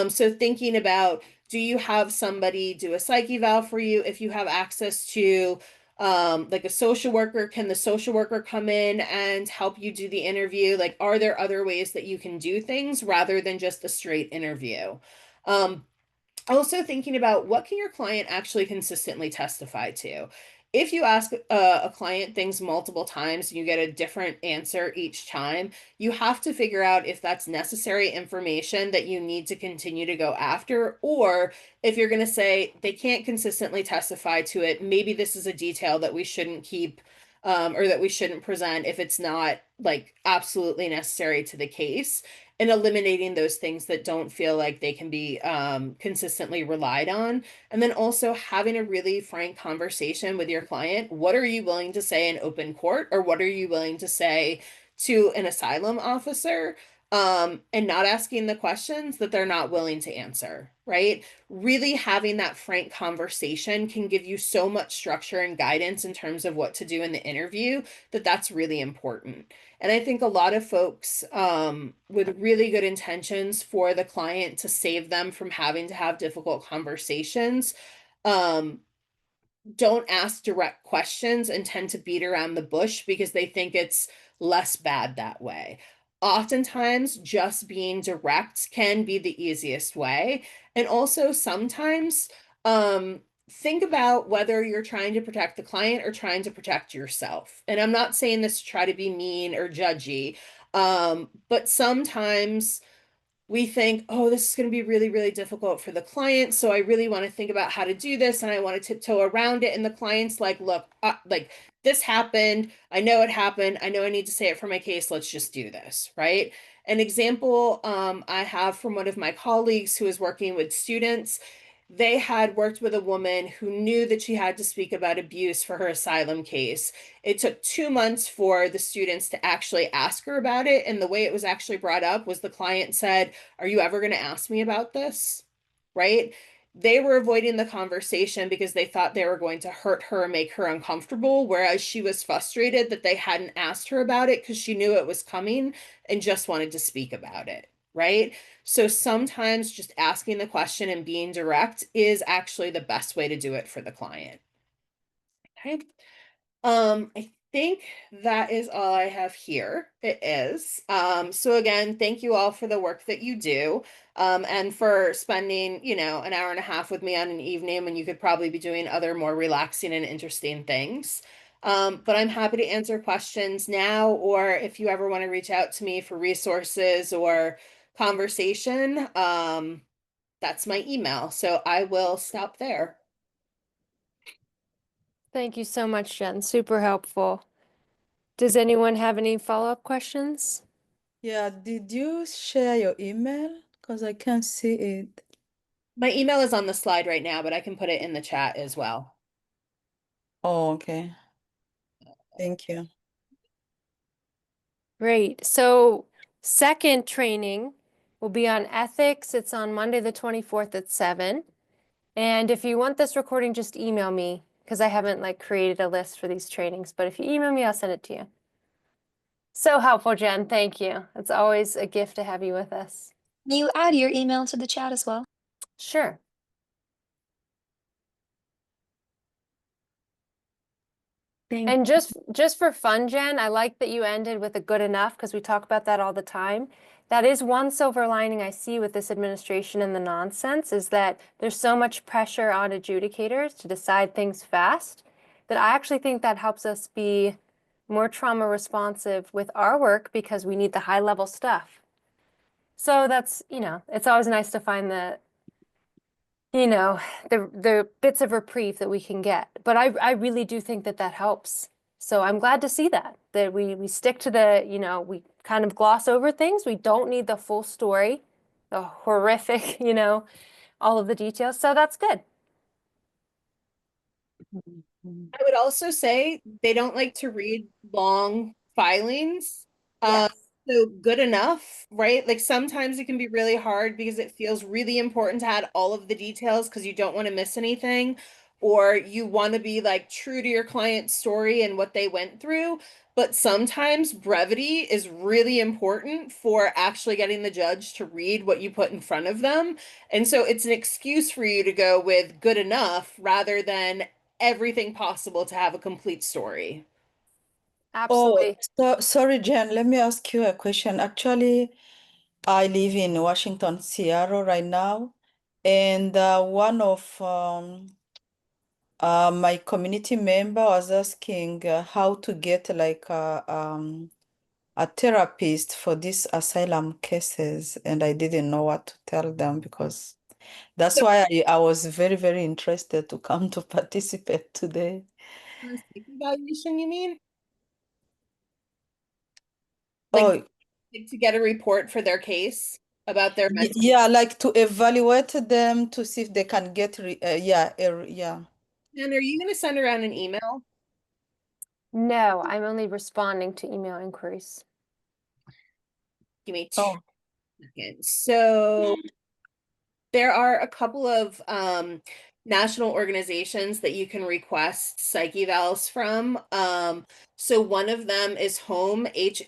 Speaker 1: So thinking about, do you have somebody do a psych eval for you? If you have access to like a social worker, can the social worker come in and help you do the interview? Like, are there other ways that you can do things rather than just a straight interview? Also thinking about, what can your client actually consistently testify to? If you ask a client things multiple times and you get a different answer each time, you have to figure out if that's necessary information that you need to continue to go after, or if you're going to say they can't consistently testify to it, maybe this is a detail that we shouldn't keep, or that we shouldn't present if it's not like absolutely necessary to the case, and eliminating those things that don't feel like they can be consistently relied on. And then also having a really frank conversation with your client. What are you willing to say in open court, or what are you willing to say to an asylum officer? And not asking the questions that they're not willing to answer, right? Really having that frank conversation can give you so much structure and guidance in terms of what to do in the interview, that that's really important. And I think a lot of folks with really good intentions for the client to save them from having to have difficult conversations um, don't ask direct questions and tend to beat around the bush because they think it's less bad that way. Oftentimes, just being direct can be the easiest way. And also, sometimes, think about whether you're trying to protect the client or trying to protect yourself. And I'm not saying this to try to be mean or judgy, but sometimes we think, oh, this is going to be really, really difficult for the client. So I really want to think about how to do this, and I want to tiptoe around it. And the client's like, look, like this happened. I know it happened. I know I need to say it for my case. Let's just do this, right? An example I have from one of my colleagues who is working with students. They had worked with a woman who knew that she had to speak about abuse for her asylum case. It took 2 months for the students to actually ask her about it. And the way it was actually brought up was the client said, are you ever going to ask me about this? Right? They were avoiding the conversation because they thought they were going to hurt her and make her uncomfortable, whereas she was frustrated that they hadn't asked her about it because she knew it was coming and just wanted to speak about it. Right? So sometimes just asking the question and being direct is actually the best way to do it for the client. Okay. I think that is all I have here. It is. So again, thank you all for the work that you do, and for spending, an hour and a half with me on an evening when you could probably be doing other more relaxing and interesting things. But I'm happy to answer questions now, or if you ever want to reach out to me for resources or conversation, that's my email. So I will stop there.
Speaker 2: Thank you so much, Jen. Super helpful. Does anyone have any follow-up questions?
Speaker 4: Yeah, did you share your email? Because I can't see it.
Speaker 1: My email is on the slide right now, but I can put it in the chat as well.
Speaker 4: Oh, okay. Thank you.
Speaker 2: Great. So second training will be on ethics. It's on Monday, the 24th at 7. And if you want this recording, just email me because I haven't created a list for these trainings. But if you email me, I'll send it to you. So helpful, Jen. Thank you. It's always a gift to have you with us.
Speaker 5: Can you add your email to the chat as well?
Speaker 2: Sure. And just for fun, Jen, I like that you ended with a good enough because we talk about that all the time. That is one silver lining I see with this administration and the nonsense is that there's so much pressure on adjudicators to decide things fast that I actually think that helps us be more trauma responsive with our work because we need the high level stuff. So that's, it's always nice to find the bits of reprieve that we can get. But I really do think that that helps. So I'm glad to see that we stick to we kind of gloss over things. We don't need the full story, the horrific, all of the details. So that's good.
Speaker 1: I would also say they don't like to read long filings.
Speaker 2: Yes.
Speaker 1: So good enough, right? Like sometimes it can be really hard because it feels really important to add all of the details because you don't want to miss anything, or you want to be like true to your client's story and what they went through. But sometimes brevity is really important for actually getting the judge to read what you put in front of them. And so it's an excuse for you to go with good enough rather than everything possible to have a complete story.
Speaker 4: Oh,
Speaker 2: Absolutely.
Speaker 4: so sorry, Jen, let me ask you a question. Actually, I live in Washington, Seattle right now, and one of my community member was asking how to get like a therapist for these asylum cases, and I didn't know what to tell them because that's
Speaker 1: So,
Speaker 4: why I was very, very interested to come to participate today.
Speaker 1: for a psych evaluation, you mean? Like,
Speaker 4: Oh,
Speaker 1: like to get a report for their case about their mental.
Speaker 4: yeah, like to evaluate them to see if they can get, yeah, yeah.
Speaker 1: And are you going to send around an email?
Speaker 2: No, I'm only responding to email inquiries.
Speaker 1: Give me
Speaker 4: Oh,
Speaker 1: 2 seconds. So there are a couple of national organizations that you can request psych evals from. So one of them is HOME, HOME. It's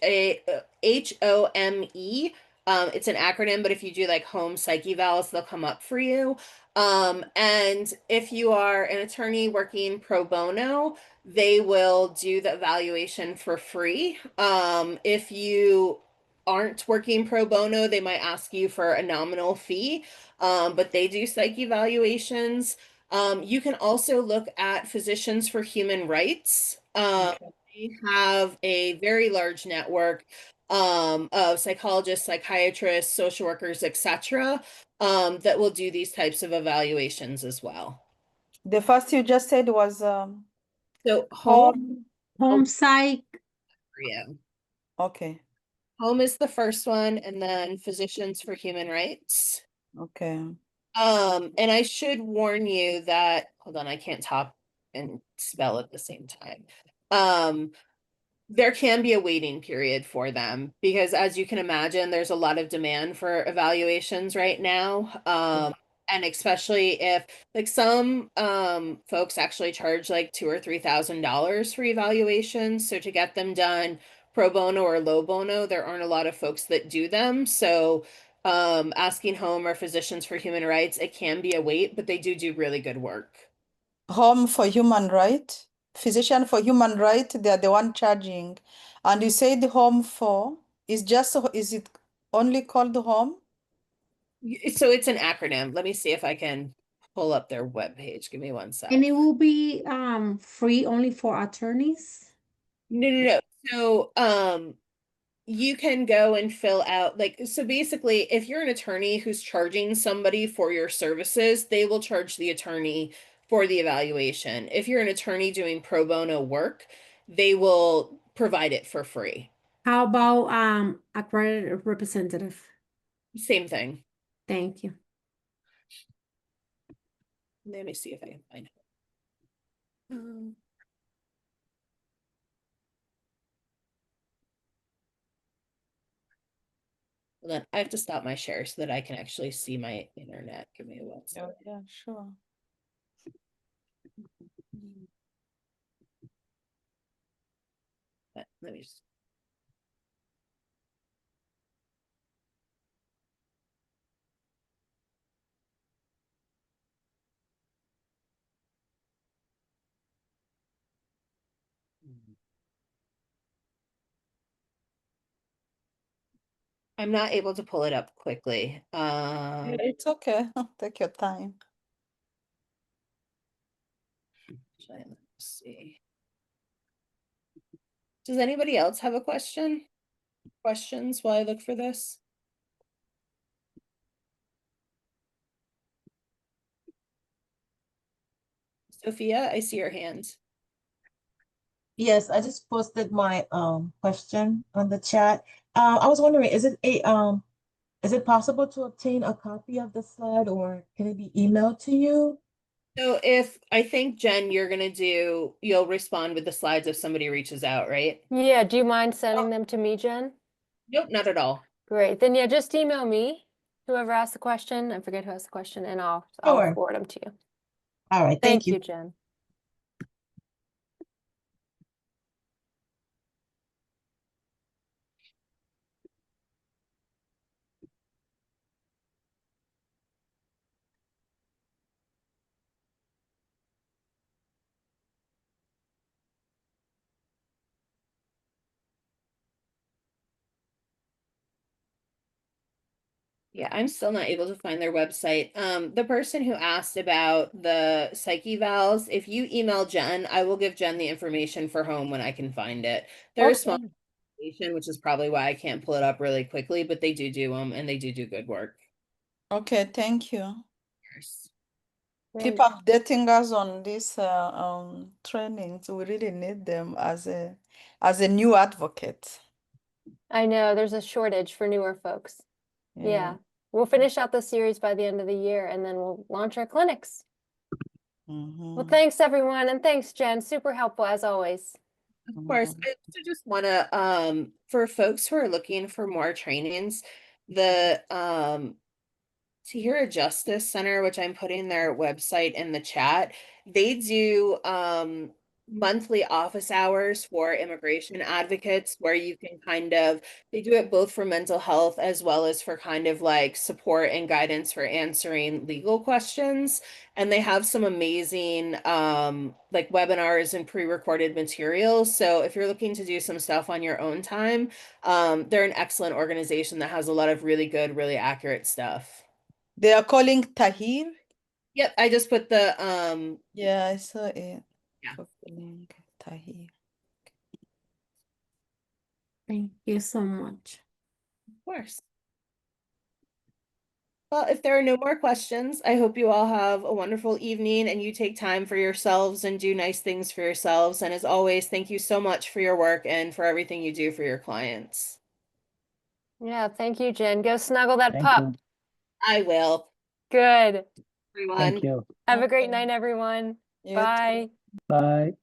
Speaker 1: an acronym, but if you do like home psych evals, they'll come up for you. And if you are an attorney working pro bono, they will do the evaluation for free. If you aren't working pro bono, they might ask you for a nominal fee, but they do psych evaluations. You can also look at Physicians for Human Rights.
Speaker 4: okay.
Speaker 1: They have a very large network of psychologists, psychiatrists, social workers, etc., that will do these types of evaluations as well.
Speaker 4: The first you just said was
Speaker 1: So home,
Speaker 3: Home psych.
Speaker 1: for you.
Speaker 4: okay,
Speaker 1: Home is the first one, and then Physicians for Human Rights.
Speaker 4: okay.
Speaker 1: And I should warn you that, hold on, I can't talk and spell at the same time. There can be a waiting period for them because as you can imagine, there's a lot of demand for evaluations right now. And especially if like some folks actually charge like $2,000 or $3,000 for evaluations. So to get them done pro bono or low bono, there aren't a lot of folks that do them. So asking home or Physicians for Human Rights, it can be a wait, but they do really good work.
Speaker 4: Home for Human Right, Physician for Human Right, they are the one charging. And you said home for, is it only called home?
Speaker 1: So it's an acronym. Let me see if I can pull up their webpage. Give me one sec.
Speaker 3: And it will be free only for attorneys.
Speaker 1: No. So you can go and fill out like so basically if you're an attorney who's charging somebody for your services, they will charge the attorney for the evaluation. If you're an attorney doing pro bono work, they will provide it for free.
Speaker 3: How about accredited representative?
Speaker 1: Same thing.
Speaker 3: Thank you.
Speaker 1: Let me see if I can find it. Hold on. I have to stop my share so that I can actually see my internet. Give me one second.
Speaker 4: Yeah, sure.
Speaker 1: Let me just. I'm not able to pull it up quickly.
Speaker 4: Yeah, it's okay. Take your time.
Speaker 1: Let's see. Does anybody else have a question? Questions while I look for this? Sophia, I see your hand.
Speaker 6: Yes, I just posted my question on the chat. I was wondering, is it possible to obtain a copy of the slide or can it be emailed to you?
Speaker 1: So I think Jen, you'll respond with the slides if somebody reaches out, right?
Speaker 2: Yeah, do you mind sending them to me, Jen?
Speaker 1: Nope, not at all.
Speaker 2: Great. Then yeah, just email me, whoever asked the question. I forget who asked the question, and I'll
Speaker 6: Sure.
Speaker 2: forward them to you.
Speaker 6: All right,
Speaker 2: Thank
Speaker 6: thank you.
Speaker 2: you, Jen.
Speaker 1: Yeah, I'm still not able to find their website. The person who asked about the psyche vals, if you email Jen, I will give Jen the information for home when I can find it. They're a small
Speaker 2: Okay.
Speaker 1: organization, which is probably why I can't pull it up really quickly, but they do them and they do good work.
Speaker 4: Okay, thank you. Keep
Speaker 2: Great.
Speaker 4: updating us on these trainings. We really need them as a new advocate.
Speaker 2: I know there's a shortage for newer folks. Yeah. We'll finish out the series by the end of the year and then we'll launch our clinics. Well, thanks everyone, and thanks, Jen. Super helpful as always.
Speaker 1: Of course, I also just want to, for folks who are looking for more trainings, the Tahira Justice Center, which I'm putting their website in the chat, they do monthly office hours for immigration advocates where you can they do it both for mental health as well as for kind of like support and guidance for answering legal questions. And they have some amazing like webinars and pre-recorded materials. So if you're looking to do some stuff on your own time, they're an excellent organization that has a lot of really good, really accurate stuff.
Speaker 4: They are calling Tahir.
Speaker 1: Yep, I just put the
Speaker 4: Yeah, I saw it.
Speaker 1: Yeah.
Speaker 4: Calling Tahir.
Speaker 3: Thank you so much.
Speaker 1: of course. Well, if there are no more questions, I hope you all have a wonderful evening and you take time for yourselves and do nice things for yourselves. And as always, thank you so much for your work and for everything you do for your clients.
Speaker 2: Yeah, thank you, Jen. Go snuggle that
Speaker 7: Thank
Speaker 2: pup.
Speaker 7: you.
Speaker 1: I will.
Speaker 2: Good.
Speaker 1: Everyone.
Speaker 7: Thank you.
Speaker 2: Have a great
Speaker 4: Okay.
Speaker 2: night, everyone.
Speaker 4: You too.
Speaker 2: Bye.
Speaker 7: Bye.